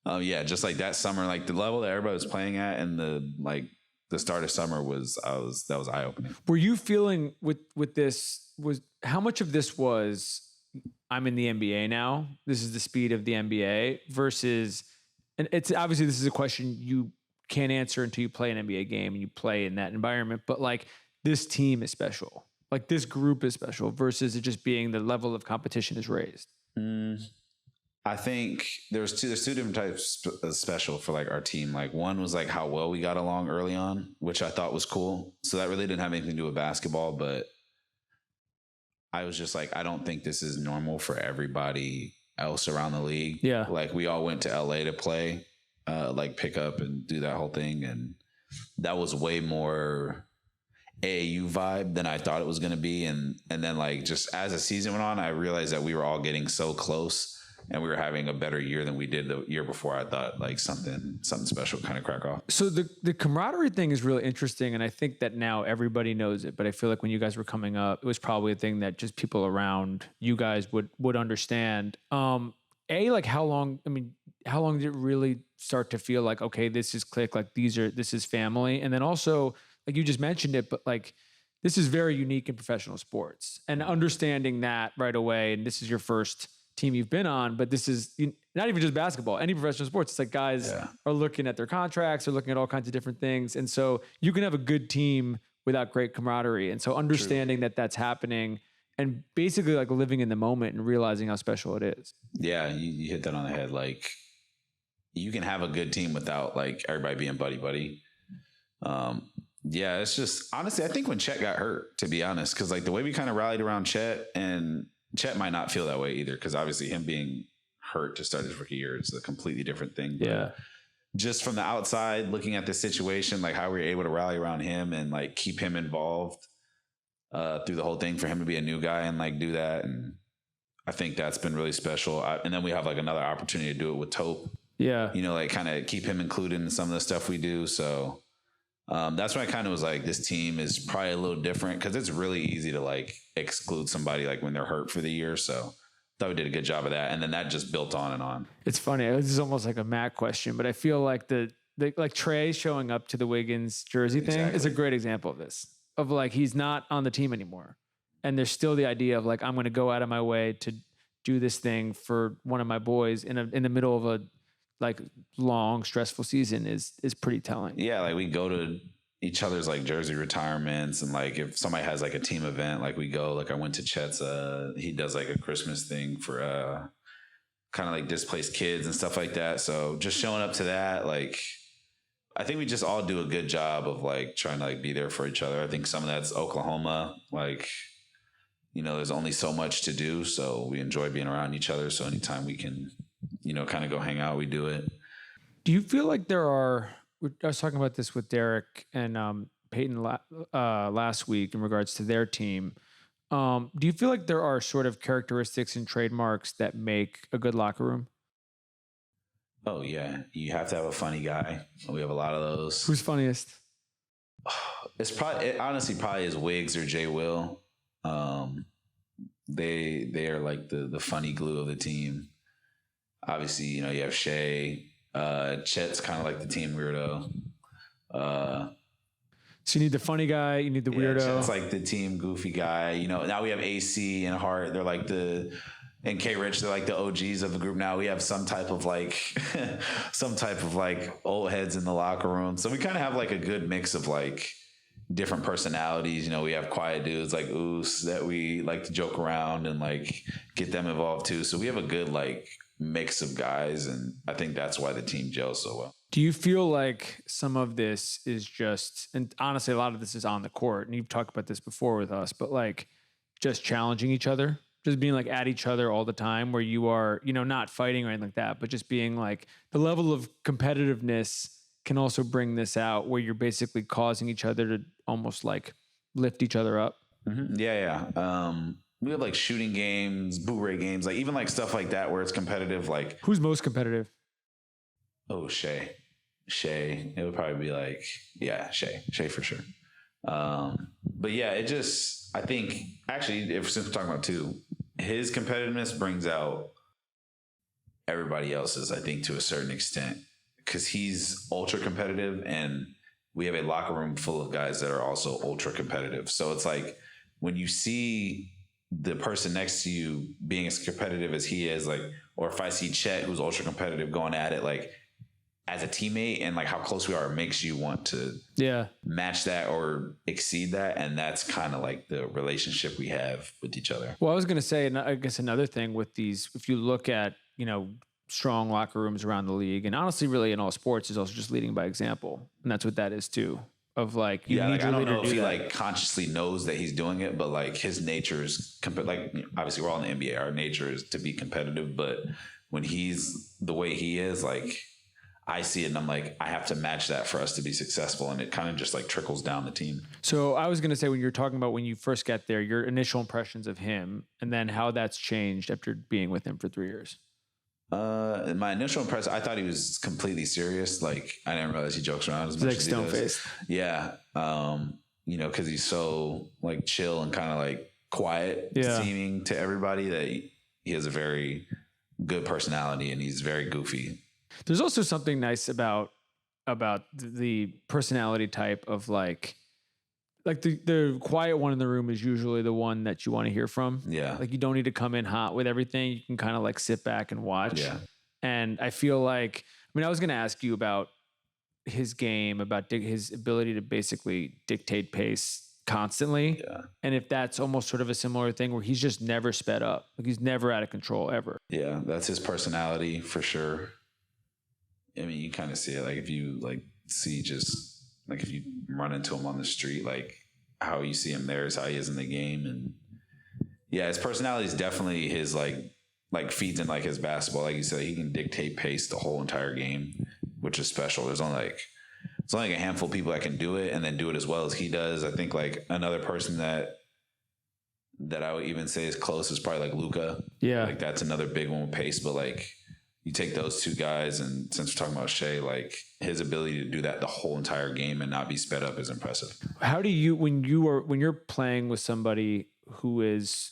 just like that summer, like the level that everybody was playing at, and the start of summer that was eye opening. Were you feeling with this, how much of this was, I'm in the NBA now, this is the speed of the NBA, versus, and it's obviously, this is a question you can't answer until you play an NBA game and you play in that environment, but like, this team is special, like this group is special, versus it just being the level of competition is raised? I think there's two different types of special for like our team. Like one was like how well we got along early on, which I thought was cool. So that really didn't have anything to do with basketball, but I was just like, I don't think this is normal for everybody else around the league. Yeah. Like we all went to LA to play, like pick up and do that whole thing. And that was way more AAU vibe than I thought it was going to be. And then like just as the season went on, I realized that we were all getting so close and we were having a better year than we did the year before. I thought like something special kind of crack off. So the camaraderie thing is really interesting. And I think that now everybody knows it, but I feel like when you guys were coming up, it was probably a thing that just people around you guys would understand. Like how long did it really start to feel like, okay, this is click, like this is family? And then also, like you just mentioned it, but like, this is very unique in professional sports and understanding that right away. And this is your first team you've been on, but this is not even just basketball, any professional sports. It's like guys are looking at their contracts, they're looking at all kinds of different things. And so you can have a good team without great camaraderie. And so understanding that that's happening and basically like living in the moment and realizing how special it is. Yeah, you hit that on the head. Like you can have a good team without like everybody being buddy. Yeah, it's just honestly, I think when Chet got hurt, to be honest, because like the way we kind of rallied around Chet, and Chet might not feel that way either, because obviously him being hurt to start his rookie year is a completely different thing. But yeah. Just from the outside looking at the situation, like how we were able to rally around him and like keep him involved through the whole thing, for him to be a new guy and like do that. And I think that's been really special. And then we have like another opportunity to do it with Tope. Yeah. Like kind of keep him included in some of the stuff we do. So that's when I kind of was like, this team is probably a little different, because it's really easy to like exclude somebody like when they're hurt for the year. So thought we did a good job of that. And then that just built on and on. It's funny. This is almost like a Matt question, but I feel like the like Trey showing up to the Wiggins jersey thing is a great example of this, of like, he's not on the team anymore. And there's still the idea of like, I'm going to go out of my way to do this thing for one of my boys in the middle of a like long, stressful season is pretty telling. Yeah. Like we go to each other's like jersey retirements, and like if somebody has like a team event, like we go, like I went to Chet's, he does like a Christmas thing for kind of like displaced kids and stuff like that. So just showing up to that, like I think we just all do a good job of like trying to like be there for each other. I think some of that's Oklahoma, like, there's only so much to do. So we enjoy being around each other. So anytime we can, kind of go hang out, we do it. Do you feel like I was talking about this with Derek and Peyton last week in regards to their team. Do you feel like there are sort of characteristics and trademarks that make a good locker room? Oh yeah. You have to have a funny guy. We have a lot of those. Who's funniest? It honestly probably is Wiggs or Jay Will. They are like the funny glue of the team. Obviously, you have Shai. Chet's kind of like the team weirdo. So you need the funny guy, you need the weirdo. Chet's like the team goofy guy. Now we have AC and Hart. They're like and K Rich, they're like the OGs of the group. Now we have some type of like old heads in the locker room. So we kind of have like a good mix of like different personalities. We have quiet dudes like Oos that we like to joke around and like get them involved too. So we have a good like mix of guys, and I think that's why the team gels so well. Do you feel like some of this is just, and honestly, a lot of this is on the court, and you've talked about this before with us, but like just challenging each other, just being like at each other all the time, where you are, not fighting or anything like that, but just being like, the level of competitiveness can also bring this out, where you're basically causing each other to almost like lift each other up? Mm-hmm. Yeah. We have like shooting games, boot rate games, like even like stuff like that where it's competitive. Like, who's most competitive? Oh, Shai. It would probably be like, yeah, Shai for sure. But yeah, I think actually, since we're talking about two, his competitiveness brings out everybody else's, I think, to a certain extent, because he's ultra competitive, and we have a locker room full of guys that are also ultra competitive. So it's like when you see the person next to you being as competitive as he is, like, or if I see Chet, who's ultra competitive, going at it, like as a teammate, and like how close we are, it makes you want to match that or exceed that. And that's kind of like the relationship we have with each other. Well, I was going to say, and I guess another thing with these, if you look at, strong locker rooms around the league, and honestly, really in all sports, is also just leading by example. And that's what that is too. of like, you need like, your I don't leader know to if do he that. like consciously knows that he's doing it, but like his nature is like, obviously we're all in the NBA. Our nature is to be competitive, but when he's the way he is, like I see it and I'm like, I have to match that for us to be successful. And it kind of just like trickles down the team. So I was going to say, when you're talking about when you first got there, your initial impressions of him and then how that's changed after being with him for 3 years. My initial impression, I thought he was completely serious. Like I didn't realize he jokes around as much as he does. Stone-faced. Yeah. You know, cause he's so like chill and kind of like quiet seeming to everybody that he has a very good personality and he's very goofy. There's also something nice about the personality type of like the quiet one in the room is usually the one that you want to hear from. Yeah. Like you don't need to come in hot with everything. You can kind of like sit back and watch. Yeah. And I feel like, I mean, I was going to ask you about his game, about his ability to basically dictate pace constantly. Yeah. And if that's almost sort of a similar thing where he's just never sped up. Like he's never out of control ever. Yeah. That's his personality for sure. I mean, you kind of see it. Like if you like see just like if you run into him on the street, like how you see him there is how he is in the game. And yeah, his personality is definitely his like feeds in like his basketball. Like you said, he can dictate pace the whole entire game, which is special. There's only like a handful of people that can do it and then do it as well as he does. I think like another person that I would even say is close is probably like Luka. Yeah. Like that's another big one with pace, but like you take those two guys, and since we're talking about Shai, like his ability to do that the whole entire game and not be sped up is impressive. How do you, when you're playing with somebody who's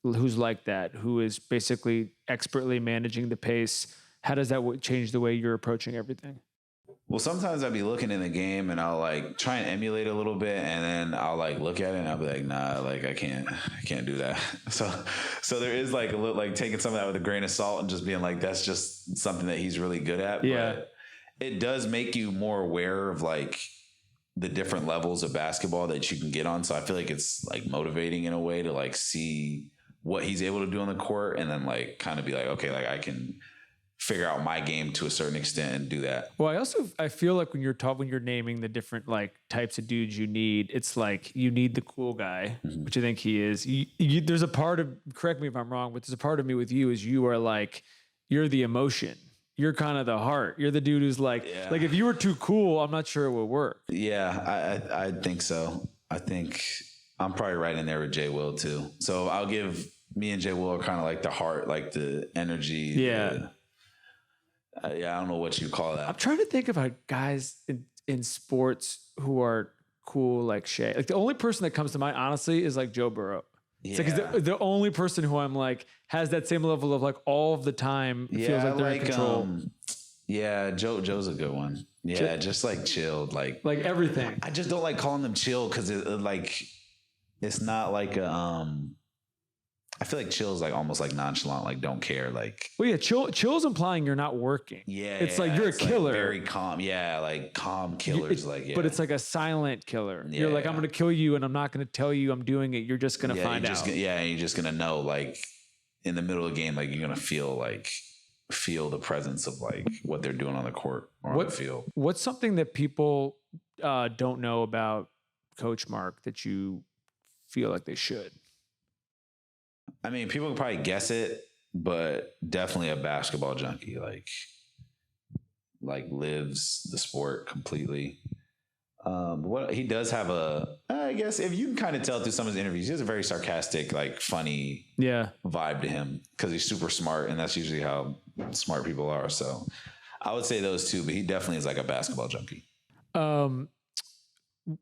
like that, who is basically expertly managing the pace, how does that change the way you're approaching everything? Well, sometimes I'll be looking in the game and I'll like try and emulate a little bit, and then I'll like look at it and I'll be like, nah, like I can't do that. So there is like a little like taking some of that with a grain of salt and just being like, that's just something that he's really good at. Yeah. But it does make you more aware of like the different levels of basketball that you can get on. So I feel like it's like motivating in a way to like see what he's able to do on the court and then like kind of be like, okay, like I can figure out my game to a certain extent and do that. Well, I feel like when you're naming the different like types of dudes you need, it's like you need the cool guy, which I think he is. There's a part of, correct me if I'm wrong, but there's a part of me with you is you are like, you're the emotion. You're kind of the heart. You're the dude who's like if you were too cool, I'm not sure it would work. Yeah, I think so. I think I'm probably right in there with Jay Will too. So I'll give me and Jay Will are kind of like the heart, like the energy. Yeah. I don't know what you call that. I'm trying to think about guys in sports who are cool like Shai. Like the only person that comes to mind, honestly, is like Joe Burrow. It's like the only person who I'm like has that same level of like all of the time feels like they're in control. Joe's a good one. Yeah, just like chilled, like everything. I just don't like calling them chill because it's not like I feel like chill is like almost like nonchalant, like don't care, like. Well, yeah, chill's implying you're not working. Yeah, it's like you're a killer, like very calm. Yeah, like calm killers, But it's like a silent killer. You're like, I'm gonna kill you, and I'm not gonna tell you I'm doing it. You're just gonna find out. And you're just gonna know, like in the middle of the game, like you're gonna feel the presence of like what they're doing on the court or on the field. What's something that people don't know about Coach Mark that you feel like they should? I mean, people can probably guess it, but definitely a basketball junkie. Like lives the sport completely. What he does have I guess if you can kind of tell through some of his interviews, he has a very sarcastic, like funny vibe to him because he's super smart, and that's usually how smart people are. So I would say those two, but he definitely is like a basketball junkie.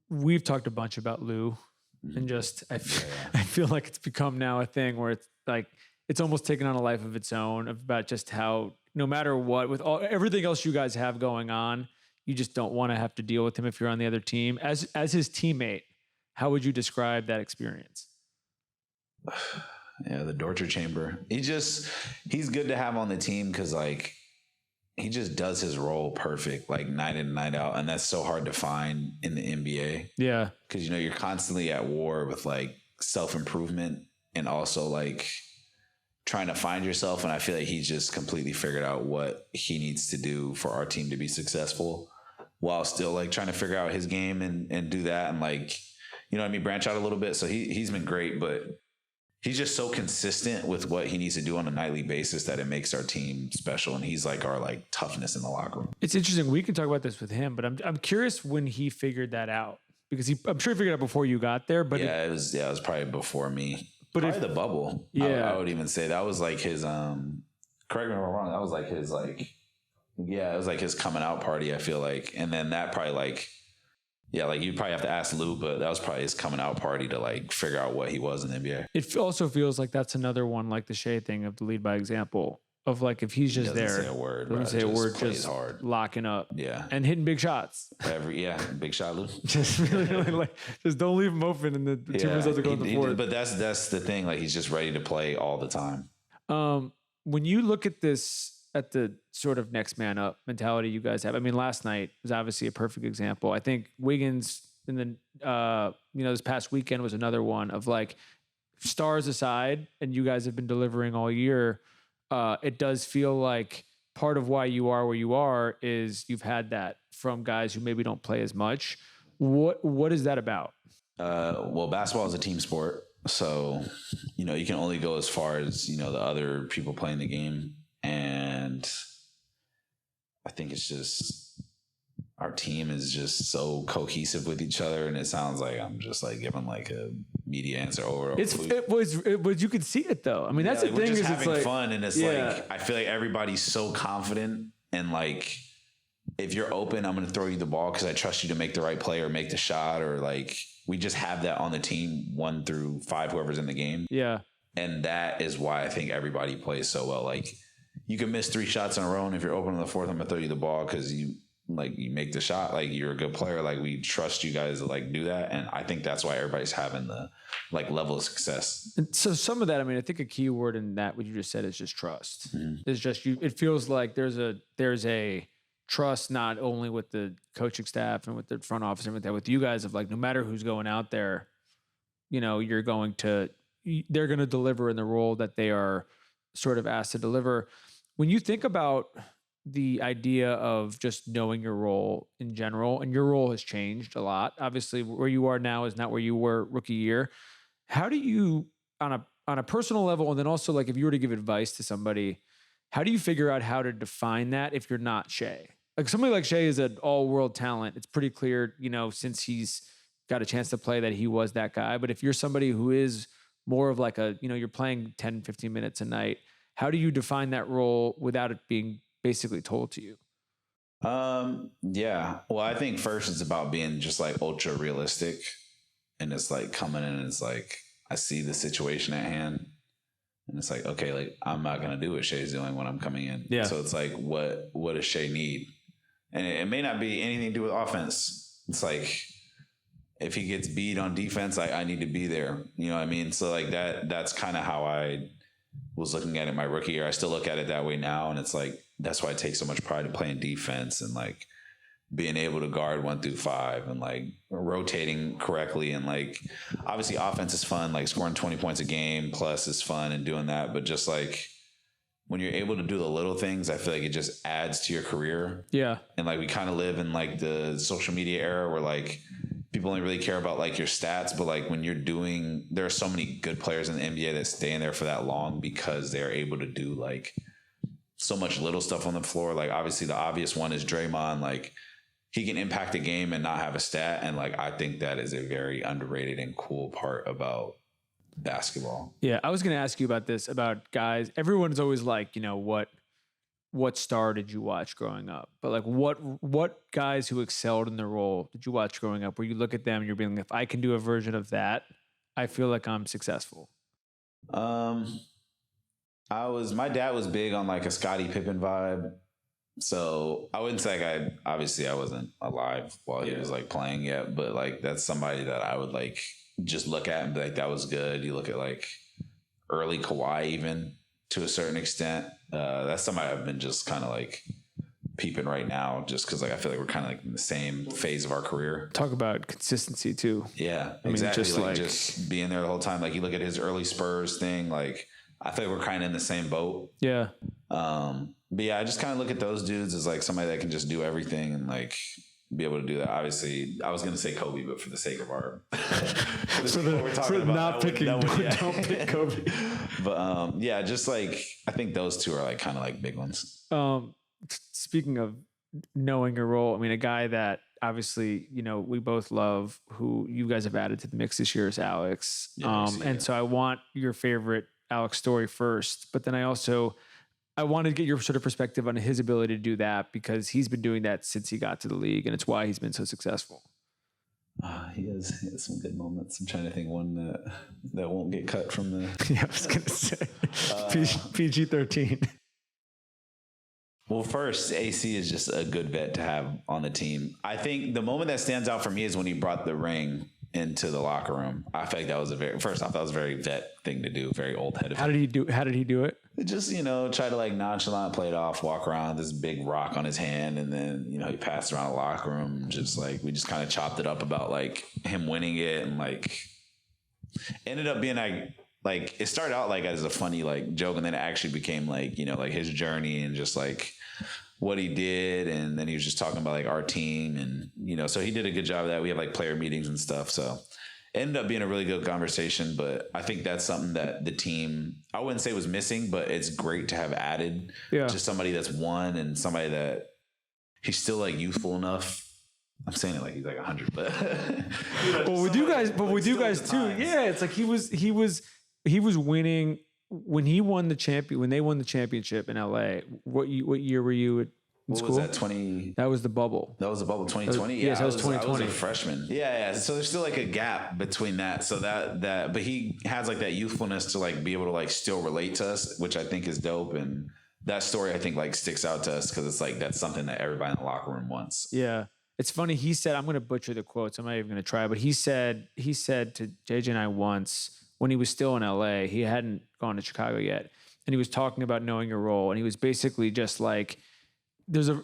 We've talked a bunch about Lou. And just, I feel like it's become now a thing where it's like, it's almost taken on a life of its own about just how, no matter what, with everything else you guys have going on, you just don't want to have to deal with him if you're on the other team. As his teammate, how would you describe that experience? Yeah, the torture chamber. He's good to have on the team because like, he just does his role perfect, like night in and night out. And that's so hard to find in the NBA. Yeah. Because, you're constantly at war with like self-improvement and also like trying to find yourself. And I feel like he's just completely figured out what he needs to do for our team to be successful. while still like trying to figure out his game and do that and like, you know what I mean, branch out a little bit. So he's been great, but he's just so consistent with what he needs to do on a nightly basis that it makes our team special. And he's like our like toughness in the locker room. It's interesting. We can talk about this with him, but I'm curious when he figured that out, because I'm sure he figured it out before you got there. But it was probably before me. But probably the bubble. Yeah, I would even say that was like his. Correct me if I'm wrong. That was like his like. Yeah, it was like his coming out party. I feel like, and then that probably like. Yeah, like you'd probably have to ask Lou, but that was probably his coming out party to like figure out what he was in the NBA. It also feels like that's another one, like the Shai thing of the lead by example of like, if he's just there, say a word, doesn't say a word, just hard, locking up, yeah, and hitting big shots. Big shot, Lou. Just really like, just don't leave him open, and the two results are going to the fourth. But that's the thing. Like he's just ready to play all the time. When you look at this, at the sort of next man up mentality you guys have. I mean, last night was obviously a perfect example. I think Wiggins in the, this past weekend was another one of like, stars aside, and you guys have been delivering all year. It does feel like part of why you are where you are is you've had that from guys who maybe don't play as much. What is that about? Well, basketball is a team sport. So, you can only go as far as, the other people playing the game. And I think it's just our team is just so cohesive with each other. And it sounds like I'm just like giving like a media answer over. It was you could see it though. I mean, that's the thing, we're just is having it's like fun. And it's like, I feel like everybody's so confident and like, if you're open, I'm going to throw you the ball because I trust you to make the right play or make the shot, or like, we just have that on the team 1 through 5, whoever's in the game. Yeah. And that is why I think everybody plays so well. Like, you can miss 3 shots in a row, and if you're open on the fourth, I'm going to throw you the ball because you make the shot. Like, you're a good player. Like, we trust you guys to like do that. And I think that's why everybody's having the like level of success. And so some of that, I mean, I think a key word in that, what you just said, is just trust. Mm-hmm. It's just it feels like there's a trust not only with the coaching staff and with the front office and with you guys of like, no matter who's going out there, they're going to deliver in the role that they are sort of asked to deliver. When you think about the idea of just knowing your role in general, and your role has changed a lot, obviously where you are now is not where you were rookie year. How do you, on a personal level, and then also like if you were to give advice to somebody, how do you figure out how to define that if you're not Shai? Like somebody like Shai is an all-world talent. It's pretty clear, since he's got a chance to play, that he was that guy. But if you're somebody who is more of like you're playing 10, 15 minutes a night, how do you define that role without it being basically told to you? Yeah. Well, I think first it's about being just like ultra realistic, and it's like coming in and it's like, I see the situation at hand. And it's like, okay, like I'm not going to do what Shai's doing when I'm coming in. Yeah. So it's like, what does Shai need? And it may not be anything to do with offense. It's like, if he gets beat on defense, I need to be there. You know what I mean? So like that's kind of how I was looking at it my rookie year. I still look at it that way now. And it's like, that's why I take so much pride in playing defense and like being able to guard 1 through 5 and like rotating correctly. And like, obviously offense is fun, like scoring 20 points a game plus is fun and doing that. But just like when you're able to do the little things, I feel like it just adds to your career. Yeah. And like, we kind of live in like the social media era where like people only really care about like your stats, but like when there are so many good players in the NBA that stay in there for that long because they're able to do like so much little stuff on the floor. Like obviously the obvious one is Draymond. Like he can impact a game and not have a stat. And like, I think that is a very underrated and cool part about basketball. Yeah. I was going to ask you about this, about guys. Everyone's always like, what star did you watch growing up? But like, what guys who excelled in their role did you watch growing up where you look at them and you're being like, if I can do a version of that, I feel like I'm successful? My dad was big on like a Scottie Pippen vibe. So I wouldn't say I wasn't alive while he was like playing yet, but like that's somebody that I would like just look at and be like, that was good. You look at like early Kawhi even to a certain extent. That's somebody I've been just kind of like peeping right now just because like I feel like we're kind of like in the same phase of our career. Talk about consistency too. Yeah, exactly. Just being there the whole time. Like you look at his early Spurs thing, like I feel like we're kind of in the same boat. Yeah. But yeah, I just kind of look at those dudes as like somebody that can just do everything and like be able to do that. Obviously, I was going to say Kobe, but for the sake of our, don't pick Kobe. But yeah, just like I think those two are like kind of like big ones. Speaking of knowing your role, I mean, a guy that obviously, you know, we both love, who you guys have added to the mix this year, is Alex. So I want your favorite Alex story first, but then I wanted to get your sort of perspective on his ability to do that, because he's been doing that since he got to the league, and it's why he's been so successful. He has some good moments. I'm trying to think one that won't get cut from the. Yeah, I was gonna say PG-13. Well, first, AC is just a good vet to have on the team. I think the moment that stands out for me is when he brought the ring into the locker room. I feel like that was that was a very vet thing to do, very old head. How did he do it? Just, you know, try to like nonchalant play it off, walk around with this big rock on his hand, and then, you know, he passed around the locker room. Just like, we just kind of chopped it up about like him winning it, and like ended up being like it started out like as a funny like joke, and then it actually became like, you know, like his journey and just like what he did. And then he was just talking about like our team, and, you know, so he did a good job of that. We have like player meetings and stuff. So it ended up being a really good conversation, but I think that's something that the team, I wouldn't say was missing, but it's great to have added. Just somebody that's won, and somebody that he's still like youthful enough. I'm saying it like he's like 100, but you know, but with you guys too. Yeah. It's like he was winning when they won the championship in LA. What year were you at school? Was that 20? That was the bubble. That was the bubble 2020. Yes, that was 2020. I was a freshman. Yeah. So there's still like a gap between that. So that, but he has like that youthfulness to like be able to like still relate to us, which I think is dope. And that story I think like sticks out to us, because it's like that's something that everybody in the locker room wants. Yeah. It's funny. He said, I'm going to butcher the quotes. I'm not even going to try, but he said to JJ and I once, when he was still in LA, he hadn't gone to Chicago yet, and he was talking about knowing your role. And he was basically just like, there's a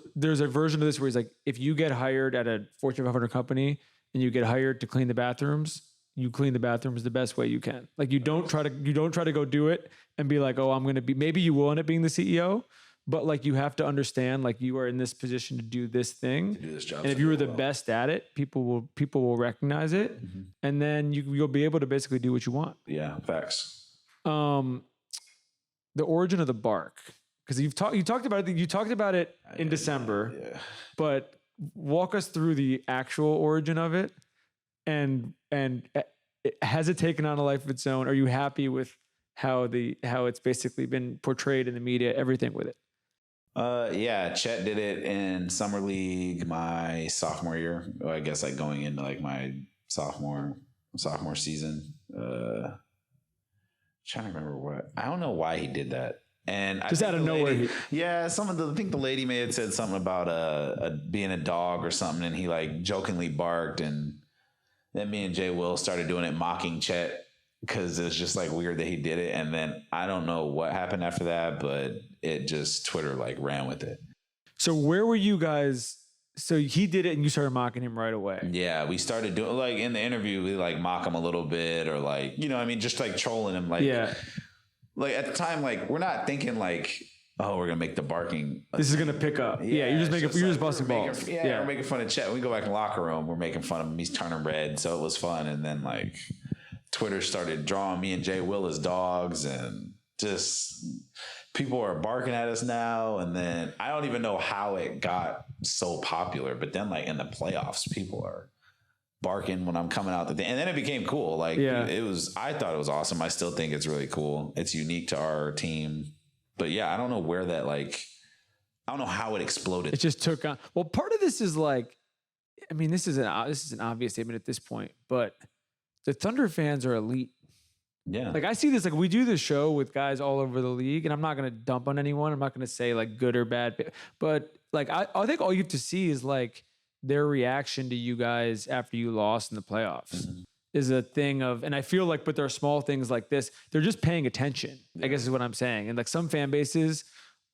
version of this where he's like, if you get hired at a Fortune 500 company and you get hired to clean the bathrooms, you clean the bathrooms the best way you can. Like you don't try to go do it and be like, oh, I'm going to be, maybe you will end up being the CEO, but like you have to understand, like you are in this position to do this thing, to do this job, and if you were the best at it, people will recognize it, and then you'll be able to basically do what you want. Yeah, facts. The origin of the bark, because you talked about it in December, but walk us through the actual origin of it, and has it taken on a life of its own? Are you happy with how it's basically been portrayed in the media, everything with it? Yeah, Chet did it in summer league my sophomore year. Or I guess like going into like my sophomore season. Trying to remember what, I don't know why he did that. And just out of nowhere. I think the lady may have said something about being a dog or something, and he like jokingly barked, and then me and Jay Will started doing it mocking Chet, because it's just like weird that he did it. And then I don't know what happened after that, but it just Twitter like ran with it. So where were you guys? So he did it and you started mocking him right away. Yeah, we started doing like in the interview, we like mock him a little bit, or like, you know, I mean, just like trolling him. Like, yeah. Like at the time, like we're not thinking like, oh, we're gonna make the barking. This is gonna pick up. Yeah, you're just busting balls. We're making fun of Chet. When we go back in the locker room, we're making fun of him. He's turning red, so it was fun. And then like Twitter started drawing me and Jay Will as dogs, and just people are barking at us now. And then I don't even know how it got so popular, but then like in the playoffs, people are barking when I'm coming out and then it became cool. Like I thought it was awesome. I still think it's really cool. It's unique to our team, but yeah, I don't know where that like, I don't know how it exploded. It just took on. Well, part of this is like, I mean, this is an obvious statement at this point, but the Thunder fans are elite. Yeah. Like I see this, like we do this show with guys all over the league, and I'm not going to dump on anyone. I'm not going to say like good or bad, but like, I think all you have to see is like their reaction to you guys after you lost in the playoffs is a thing of, and I feel like, but there are small things like this. They're just paying attention, I guess is what I'm saying. And like some fan bases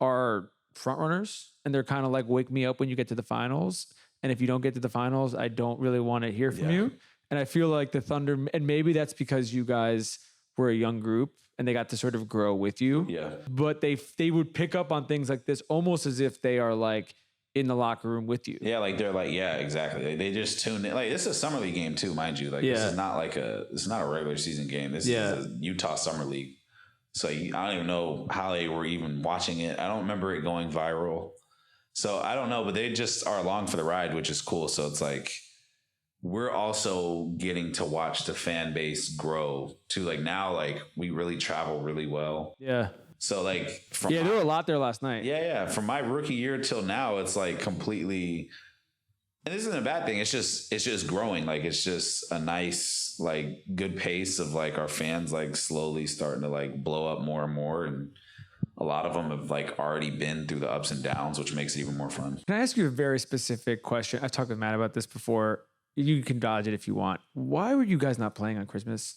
are front runners, and they're kind of like, wake me up when you get to the finals. And if you don't get to the finals, I don't really want to hear from you. And I feel like the Thunder, and maybe that's because you guys were a young group and they got to sort of grow with you. Yeah. But they would pick up on things like this almost as if they are like in the locker room with you. Yeah, like they're like, yeah, exactly. They just tuned in. Like this is a summer league game too, mind you. Like this is not like it's not a regular season game. This is a Utah Summer League. So I don't even know how they were even watching it. I don't remember it going viral. So I don't know, but they just are along for the ride, which is cool. So it's like we're also getting to watch the fan base grow too. Like now, like we really travel really well. Yeah. So like there were a lot there last night. Yeah. From my rookie year till now, it's like completely. And this isn't a bad thing. It's just growing. Like it's just a nice, like good pace of like our fans like slowly starting to like blow up more and more. And a lot of them have like already been through the ups and downs, which makes it even more fun. Can I ask you a very specific question? I've talked with Matt about this before. You can dodge it if you want. Why were you guys not playing on Christmas?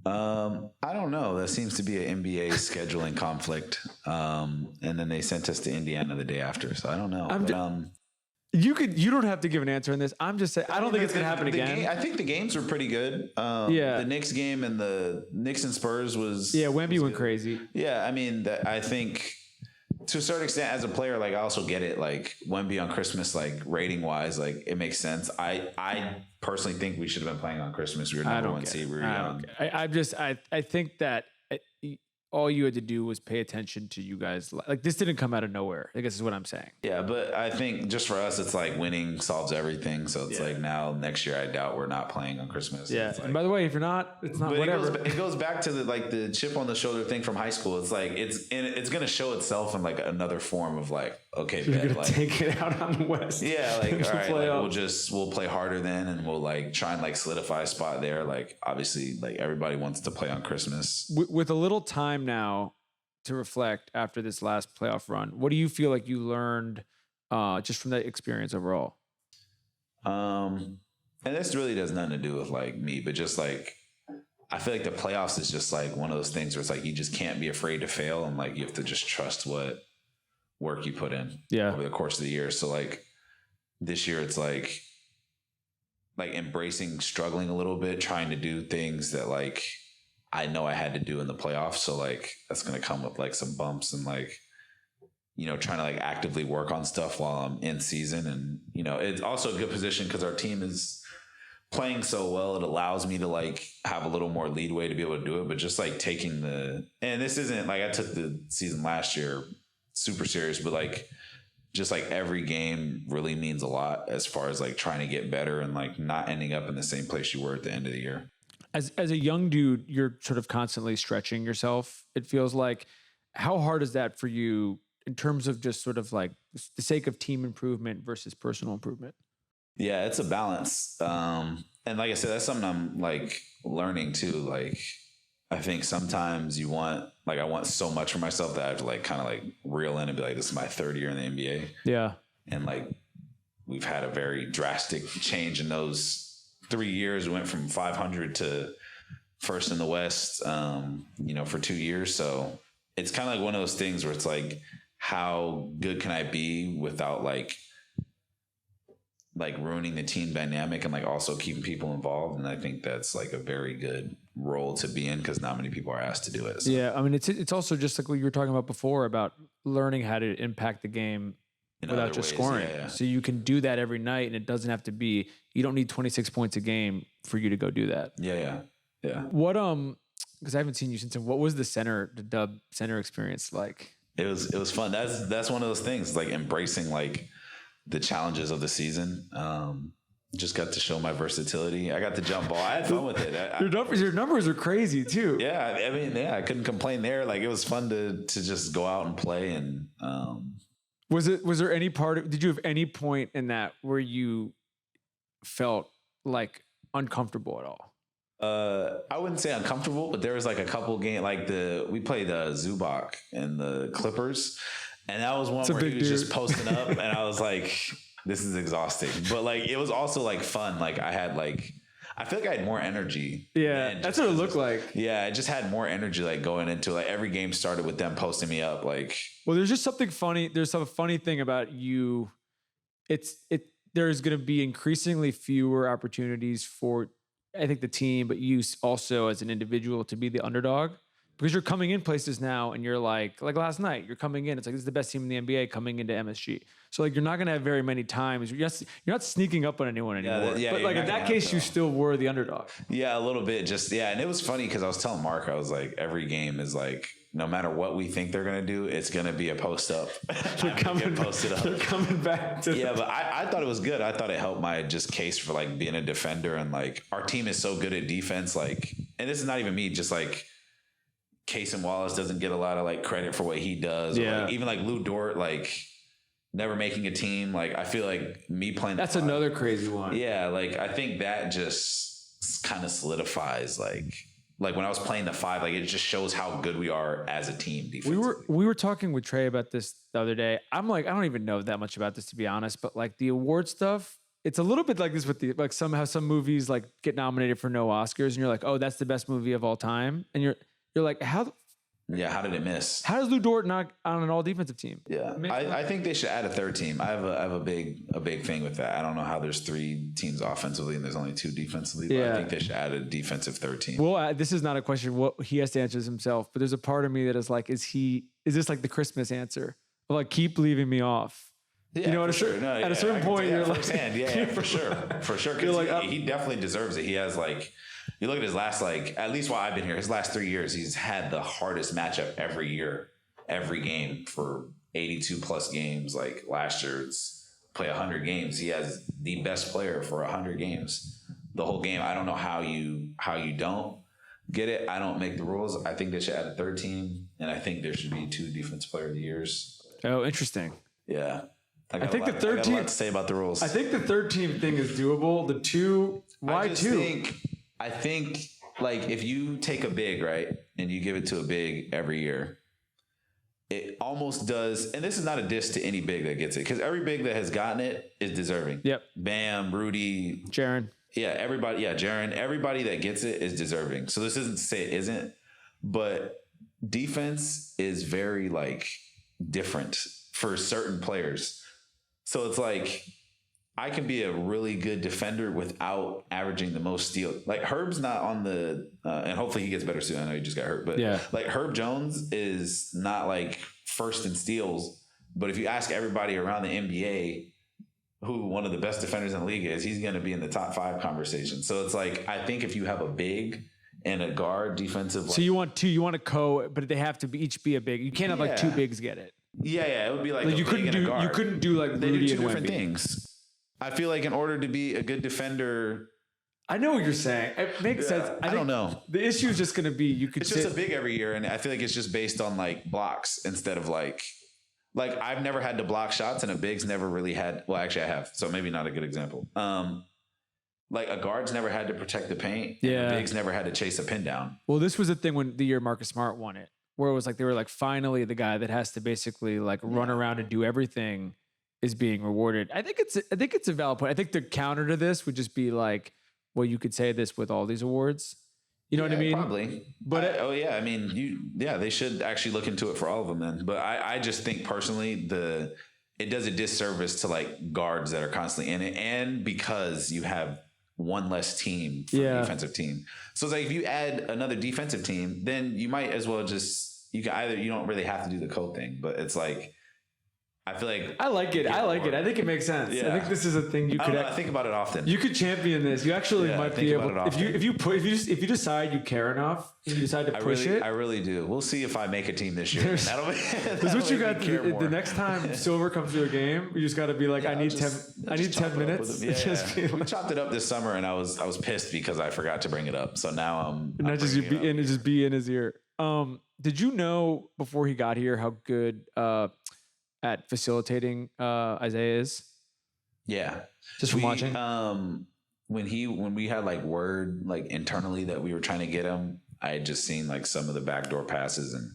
I don't know. That seems to be an NBA scheduling conflict. And then they sent us to Indiana the day after. So I don't know. You don't have to give an answer on this. I'm just saying, I don't think it's going to happen again. I think the games were pretty good. The Knicks game and the Knicks and Spurs was. Yeah, Wemby went crazy. Yeah, I mean, I think to a certain extent as a player, like I also get it. Like Wemby on Christmas, like rating wise, like it makes sense. I personally think we should have been playing on Christmas. We were number one seed. We were young. I think that all you had to do was pay attention to you guys. Like this didn't come out of nowhere. I guess is what I'm saying. Yeah, but I think just for us, it's like winning solves everything. So it's like now next year, I doubt we're not playing on Christmas. Yeah. Like, and by the way, if you're not, it's not whatever. It goes back to the chip on the shoulder thing from high school. It's like it's going to show itself in like another form of like, okay, you're gonna like, take it out on the West. Yeah, like all right, like, we'll play harder then, and we'll like try and like solidify a spot there. Like obviously, like everybody wants to play on Christmas. With a little time now to reflect after this last playoff run, what do you feel like you learned just from that experience overall? And this really does nothing to do with like me, but just like I feel like the playoffs is just like one of those things where it's like you just can't be afraid to fail, and like you have to just trust what work you put in over the course of the year. So like this year it's like embracing struggling a little bit, trying to do things that like I know I had to do in the playoffs. So like, that's going to come with like some bumps and like, you know, trying to like actively work on stuff while I'm in season. And, you know, it's also a good position because our team is playing so well. It allows me to like have a little more leadway to be able to do it. But just like taking and this isn't like I took the season last year super serious, but like, just like every game really means a lot as far as like trying to get better and like not ending up in the same place you were at the end of the year. As a young dude, you're sort of constantly stretching yourself. It feels like, how hard is that for you in terms of just sort of like the sake of team improvement versus personal improvement? Yeah, it's a balance. And like I said, that's something I'm like learning too. Like, I think sometimes I want so much for myself that I have to like kind of like reel in and be like, this is my third year in the NBA. Yeah. And like, we've had a very drastic change in those 3 years. We went from 500 to first in the West, you know, for 2 years. So it's kind of like one of those things where it's like, how good can I be without like ruining the team dynamic and like also keeping people involved? And I think that's like a very good role to be in because not many people are asked to do it. So. Yeah. I mean, it's also just like what you were talking about before about learning how to impact the game without just scoring. Yeah. So you can do that every night and it doesn't have to be, you don't need 26 points a game for you to go do that. Yeah. What, because I haven't seen you since, what was the dub center experience like? It was fun. That's one of those things, like embracing like the challenges of the season. Just got to show my versatility. I got to jump ball. I had fun with it. Your numbers are crazy too. Yeah. I mean, I couldn't complain there. Like it was fun to just go out and play. And, was there any did you have any point in that where you felt like uncomfortable at all? I wouldn't say uncomfortable, but there was like a couple games, like we played Zubac and the Clippers, and that was one where he was just posting up, and I was like, this is exhausting. But like, it was also like fun. Like I feel like I had more energy. Yeah, that's what it looked like. Yeah, I just had more energy like going into like every game started with them posting me up. Like, well, there's just something funny. There's some funny thing about you. There's going to be increasingly fewer opportunities for, I think, the team, but you also as an individual to be the underdog. because you're coming in places now and you're like last night, you're coming in, it's like, this is the best team in the NBA coming into MSG. So like, you're not going to have very many times. You're not sneaking up on anyone anymore. But like in that case, you still were the underdog. Yeah, a little bit. And it was funny because I was telling Mark, I was like, every game is like, no matter what we think they're going to do, it's going to be a post up. They're coming back to but I thought it was good. I thought it helped my just case for like being a defender, and like our team is so good at defense. Like, and this is not even me, just like Case and Wallace doesn't get a lot of like credit for what he does. Yeah. Or like, even like Lou Dort, like never making a team. Like I feel like me playing. That's another crazy one. Yeah. Like I think that just kind of solidifies like when I was playing the 5, like it just shows how good we are as a team defensively. We were talking with Trey about this the other day. I'm like, I don't even know that much about this, to be honest, but like the award stuff, it's a little bit like this with the, like somehow some movies like get nominated for no Oscars and you're like, oh, that's the best movie of all time. And you're like, how did it miss? How does Lou Dort not on an all defensive team? Yeah. I think they should add a third team. I have a big thing with that. I don't know how there's 3 teams offensively and there's only 2 defensively, but I think they should add a defensive third team. Well, this is not a question what he has to answer himself, but there's a part of me that is like, is this like the Christmas answer? Of like, keep leaving me off. Yeah, you know, at a certain point, you're like, for sure. Because like, he definitely deserves it. He has like, you look at his last, like, at least while I've been here, his last 3 years, he's had the hardest matchup every year, every game for 82 plus games. Like last year, it's play 100 games. He has the best player for 100 games, the whole game. I don't know how you don't get it. I don't make the rules. I think they should add a third team, and I think there should be 2 defense player of the years. Oh, interesting. Yeah. I think the third team. I got a lot to say about the rules. I think the third team thing is doable. The 2, why 2? I think like if you take a big, right, and you give it to a big every year, it almost does. And this is not a diss to any big that gets it, because every big that has gotten it is deserving. Yep. Bam, Rudy, Jaren. Yeah, everybody. Yeah, Jaren. Everybody that gets it is deserving. So this isn't to say it isn't, but defense is very like different for certain players. So it's like, I can be a really good defender without averaging the most steals. Like Herb's not on the, and hopefully he gets better soon. I know he just got hurt, but like Herb Jones is not like first in steals. But if you ask everybody around the NBA who one of the best defenders in the league is, he's going to be in the top 5 conversation. So it's like, I think if you have a big and a guard defensive. So you want 2, you want a but they have to each be a big. You can't have like 2 bigs get it. Yeah. It would be like you couldn't do like they Rudy do 2 and different Wemby. things. I feel like in order to be a good defender, I know what you're saying. It makes sense. I don't know. The issue is just going to be it's just a big every year, and I feel like it's just based on like blocks instead of like I've never had to block shots, and a big's never really had. Well, actually, I have, so maybe not a good example. Like a guard's never had to protect the paint. Yeah, and a big's never had to chase a pin down. Well, this was the thing when the year Marcus Smart won it, where it was like they were like finally the guy that has to basically like run around and do everything is being rewarded. I think it's a valid point. I think the counter to this would just be like, well, you could say this with all these awards. You know what I mean? Probably. But I mean, they should actually look into it for all of them then. But I just think personally it does a disservice to like guards that are constantly in it, and because you have one less team for the defensive team. So it's like if you add another defensive team, then you might as well you don't really have to do the code thing, but it's like, I feel like I like it. I think it makes sense. Yeah. I think this is a thing you could. I think about it often. You could champion this. You actually might be able. If you decide you care enough, and you decide to push it. I really do. We'll see if I make a team this year. That'll what you got. The next time Silver comes to a game, you just got to be like, I need 10 minutes. We chopped it up this summer, and I was pissed because I forgot to bring it up. So now I'm just be in his ear. Did you know before he got here how good at facilitating Isaiah is? Yeah. Just from watching? When we had like word like internally that we were trying to get him, I had just seen like some of the backdoor passes, and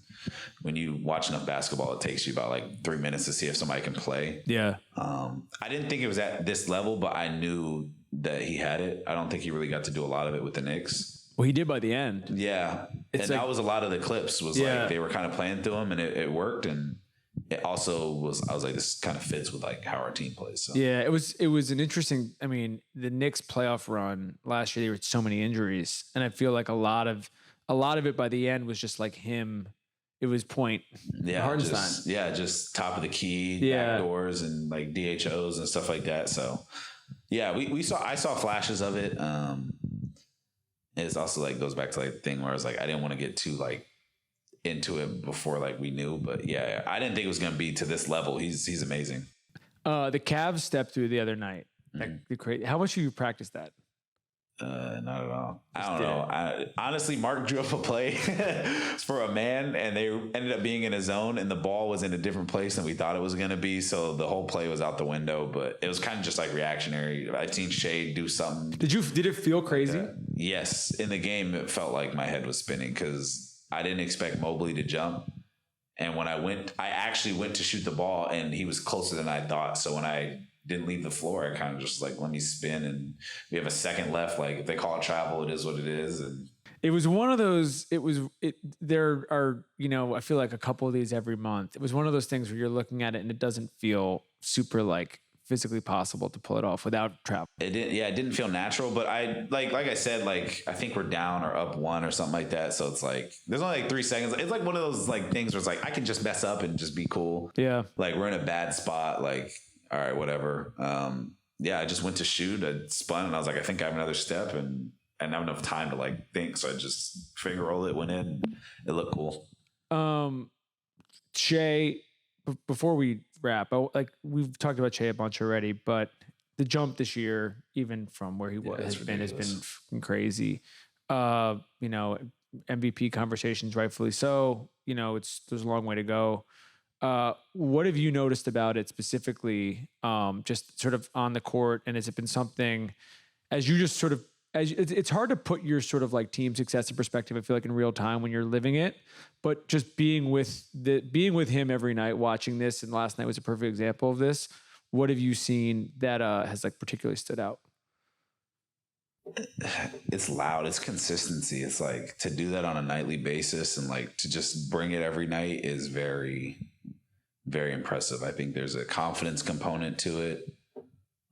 when you watch enough basketball, it takes you about like 3 minutes to see if somebody can play. Yeah. I didn't think it was at this level, but I knew that he had it. I don't think he really got to do a lot of it with the Knicks. Well, he did by the end. Yeah. That was a lot of the clips was like they were kind of playing through him, and it worked. And it also was, I was like, this kind of fits with like how our team plays. So. Yeah, it was an interesting, I mean, the Knicks playoff run last year, there were so many injuries. And I feel like a lot of a lot of it by the end was just like him. It was point. Yeah, Hartenstein. just top of the key, Yeah. backdoors and like DHOs and stuff like that. So yeah, I saw flashes of it. It's also like goes back to like the thing where I was like, I didn't want to get too like into it before like we knew, but yeah, I didn't think it was going to be to this level. He's amazing. The Cavs stepped through the other night. How much have you practiced that? Not at all. I don't know. Honestly, Mark drew up a play for a man, and they ended up being in a zone, and the ball was in a different place than we thought it was going to be. So the whole play was out the window, but it was kind of just like reactionary. I'd seen Shai do something. Did it feel crazy? Yes. In the game, it felt like my head was spinning because I didn't expect Mobley to jump. And when I actually went to shoot the ball, and he was closer than I thought. So when I didn't leave the floor, I kind of just like, let me spin, and we have a second left. Like if they call it travel, it is what it is. And it was one of those, there are, I feel like a couple of these every month. It was one of those things where you're looking at it and it doesn't feel super like physically possible to pull it off without travel. It didn't feel natural, but I like I said, like, I think we're down or up 1 or something like that. So it's like, there's only like 3 seconds. It's like one of those like things where it's like, I can just mess up and just be cool. Yeah. Like we're in a bad spot. Like, all right, whatever. I just went to shoot. I spun, and I was like, I think I have another step, and I didn't have enough time to like think. So I just finger rolled it, went in. It looked cool. Shai, before we wrap, we've talked about Shai a bunch already, but the jump this year, even from where he has been fucking crazy. MVP conversations, rightfully so. There's a long way to go. What have you noticed about it specifically, just sort of on the court? And has it been something as you just sort of, it's hard to put your sort of like team success in perspective, I feel like in real time when you're living it, but just being with him every night, watching this, and last night was a perfect example of this. What have you seen that has like particularly stood out? It's loud. It's consistency. It's like to do that on a nightly basis and like to just bring it every night is very, very impressive. I think there's a confidence component to it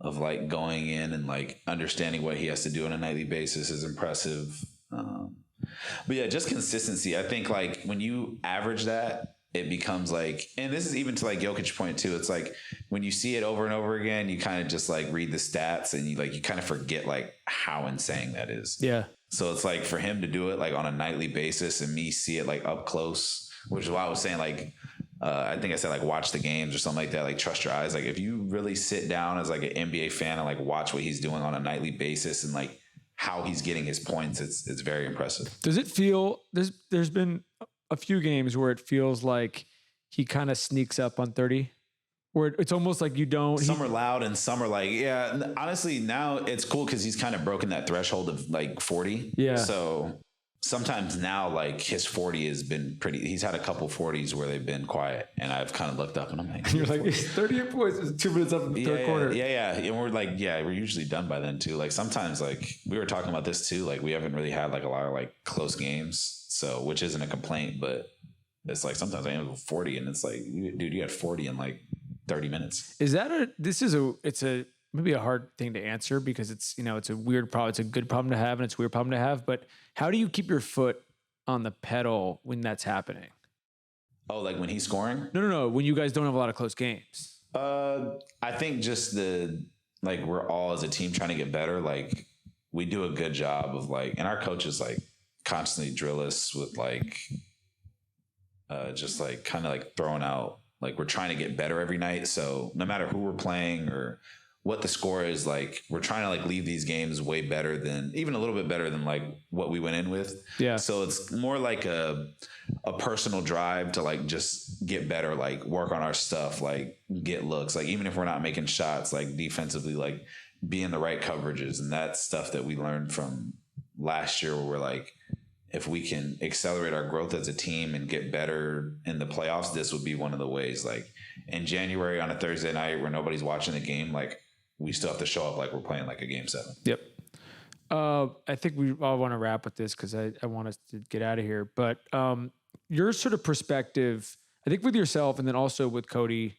of like going in and like understanding what he has to do on a nightly basis is impressive. But yeah, just consistency. I think like when you average that, it becomes like, and this is even to like Jokic's point too. It's like when you see it over and over again, you kind of just like read the stats and you kind of forget like how insane that is. Yeah. So it's like for him to do it like on a nightly basis and me see it like up close, which is why I was saying like, I think I said like watch the games or something like that. Like trust your eyes. Like if you really sit down as like an NBA fan and like watch what he's doing on a nightly basis and like how he's getting his points, it's very impressive. Does it feel there's been a few games where it feels like he kind of sneaks up on 30, where it's almost like you don't. Some are loud and some are like, yeah. Honestly, now it's cool because he's kind of broken that threshold of like 40. Yeah. So sometimes now, like his 40 has been pretty. He's had a couple 40s where they've been quiet, and I've kind of looked up and I'm like, you're like, it's 38 points. It's 2 minutes up in the third quarter. Yeah. And we're like, we're usually done by then too. Like sometimes, like we were talking about this too. Like we haven't really had like a lot of like close games. So, which isn't a complaint, but it's like sometimes I end up with 40 and it's like, dude, you had 40 in like 30 minutes. It's maybe a hard thing to answer because it's a weird problem. It's a good problem to have and it's a weird problem to have. But how do you keep your foot on the pedal when that's happening? Oh, like when he's scoring? No. When you guys don't have a lot of close games. I think just we're all as a team trying to get better. Like we do a good job of like, and our coaches like, constantly drill us with like just like kind of like throwing out like we're trying to get better every night. So no matter who we're playing or what the score is, like we're trying to like leave these games way better than even a little bit better than like what we went in with. Yeah. So it's more like a personal drive to like just get better, like work on our stuff, like get looks, like even if we're not making shots, like defensively, like be in the right coverages. And that's stuff that we learned from last year where we're like, if we can accelerate our growth as a team and get better in the playoffs, this would be one of the ways. Like in January on a Thursday night where nobody's watching the game, like we still have to show up like we're playing like a game 7. Yep. I think we all want to wrap with this because I want us to get out of here. But your sort of perspective, I think with yourself and then also with Cody,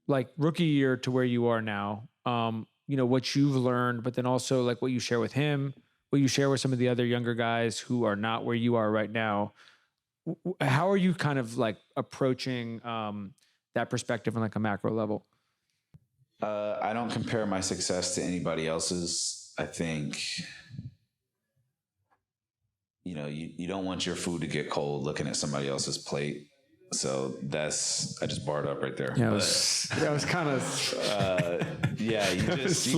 like rookie year to where you are now, what you've learned, but then also like what you share with him, what you share with some of the other younger guys who are not where you are right now, how are you kind of like approaching that perspective on like a macro level? I don't compare my success to anybody else's. I think, you know, you don't want your food to get cold looking at somebody else's plate. So I just barred up right there. Yeah, that was kind of, you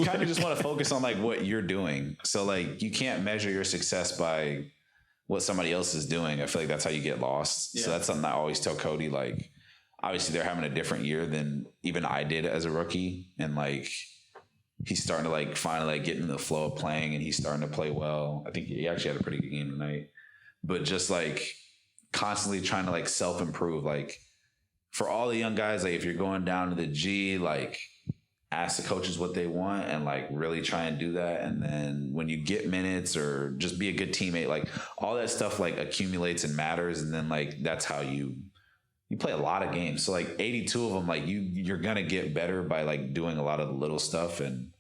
kind of just want to focus on like what you're doing. So like, you can't measure your success by what somebody else is doing. I feel like that's how you get lost. Yeah. So that's something I always tell Cody, like, obviously they're having a different year than even I did as a rookie. And like, he's starting to like finally like get into the flow of playing, and he's starting to play well. I think he actually had a pretty good game tonight, but just like constantly trying to like self-improve. Like for all the young guys, like if you're going down to the G, like ask the coaches what they want and like really try and do that. And then when you get minutes or just be a good teammate, like all that stuff like accumulates and matters. And then like, that's how you play a lot of games. So like 82 of them, like you're going to get better by like doing a lot of the little stuff. And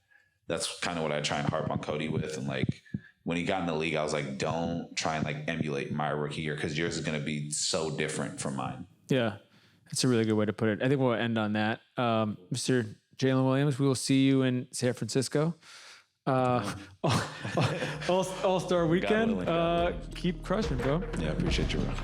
that's kind of what I try and harp on Cody with. And like, when he got in the league, I was like, don't try and like emulate my rookie year, because yours is going to be so different from mine. Yeah, that's a really good way to put it. I think we'll end on that. Mr. Jalen Williams, we will see you in San Francisco. All-Star weekend. Keep crushing, bro. Yeah, I appreciate you, bro.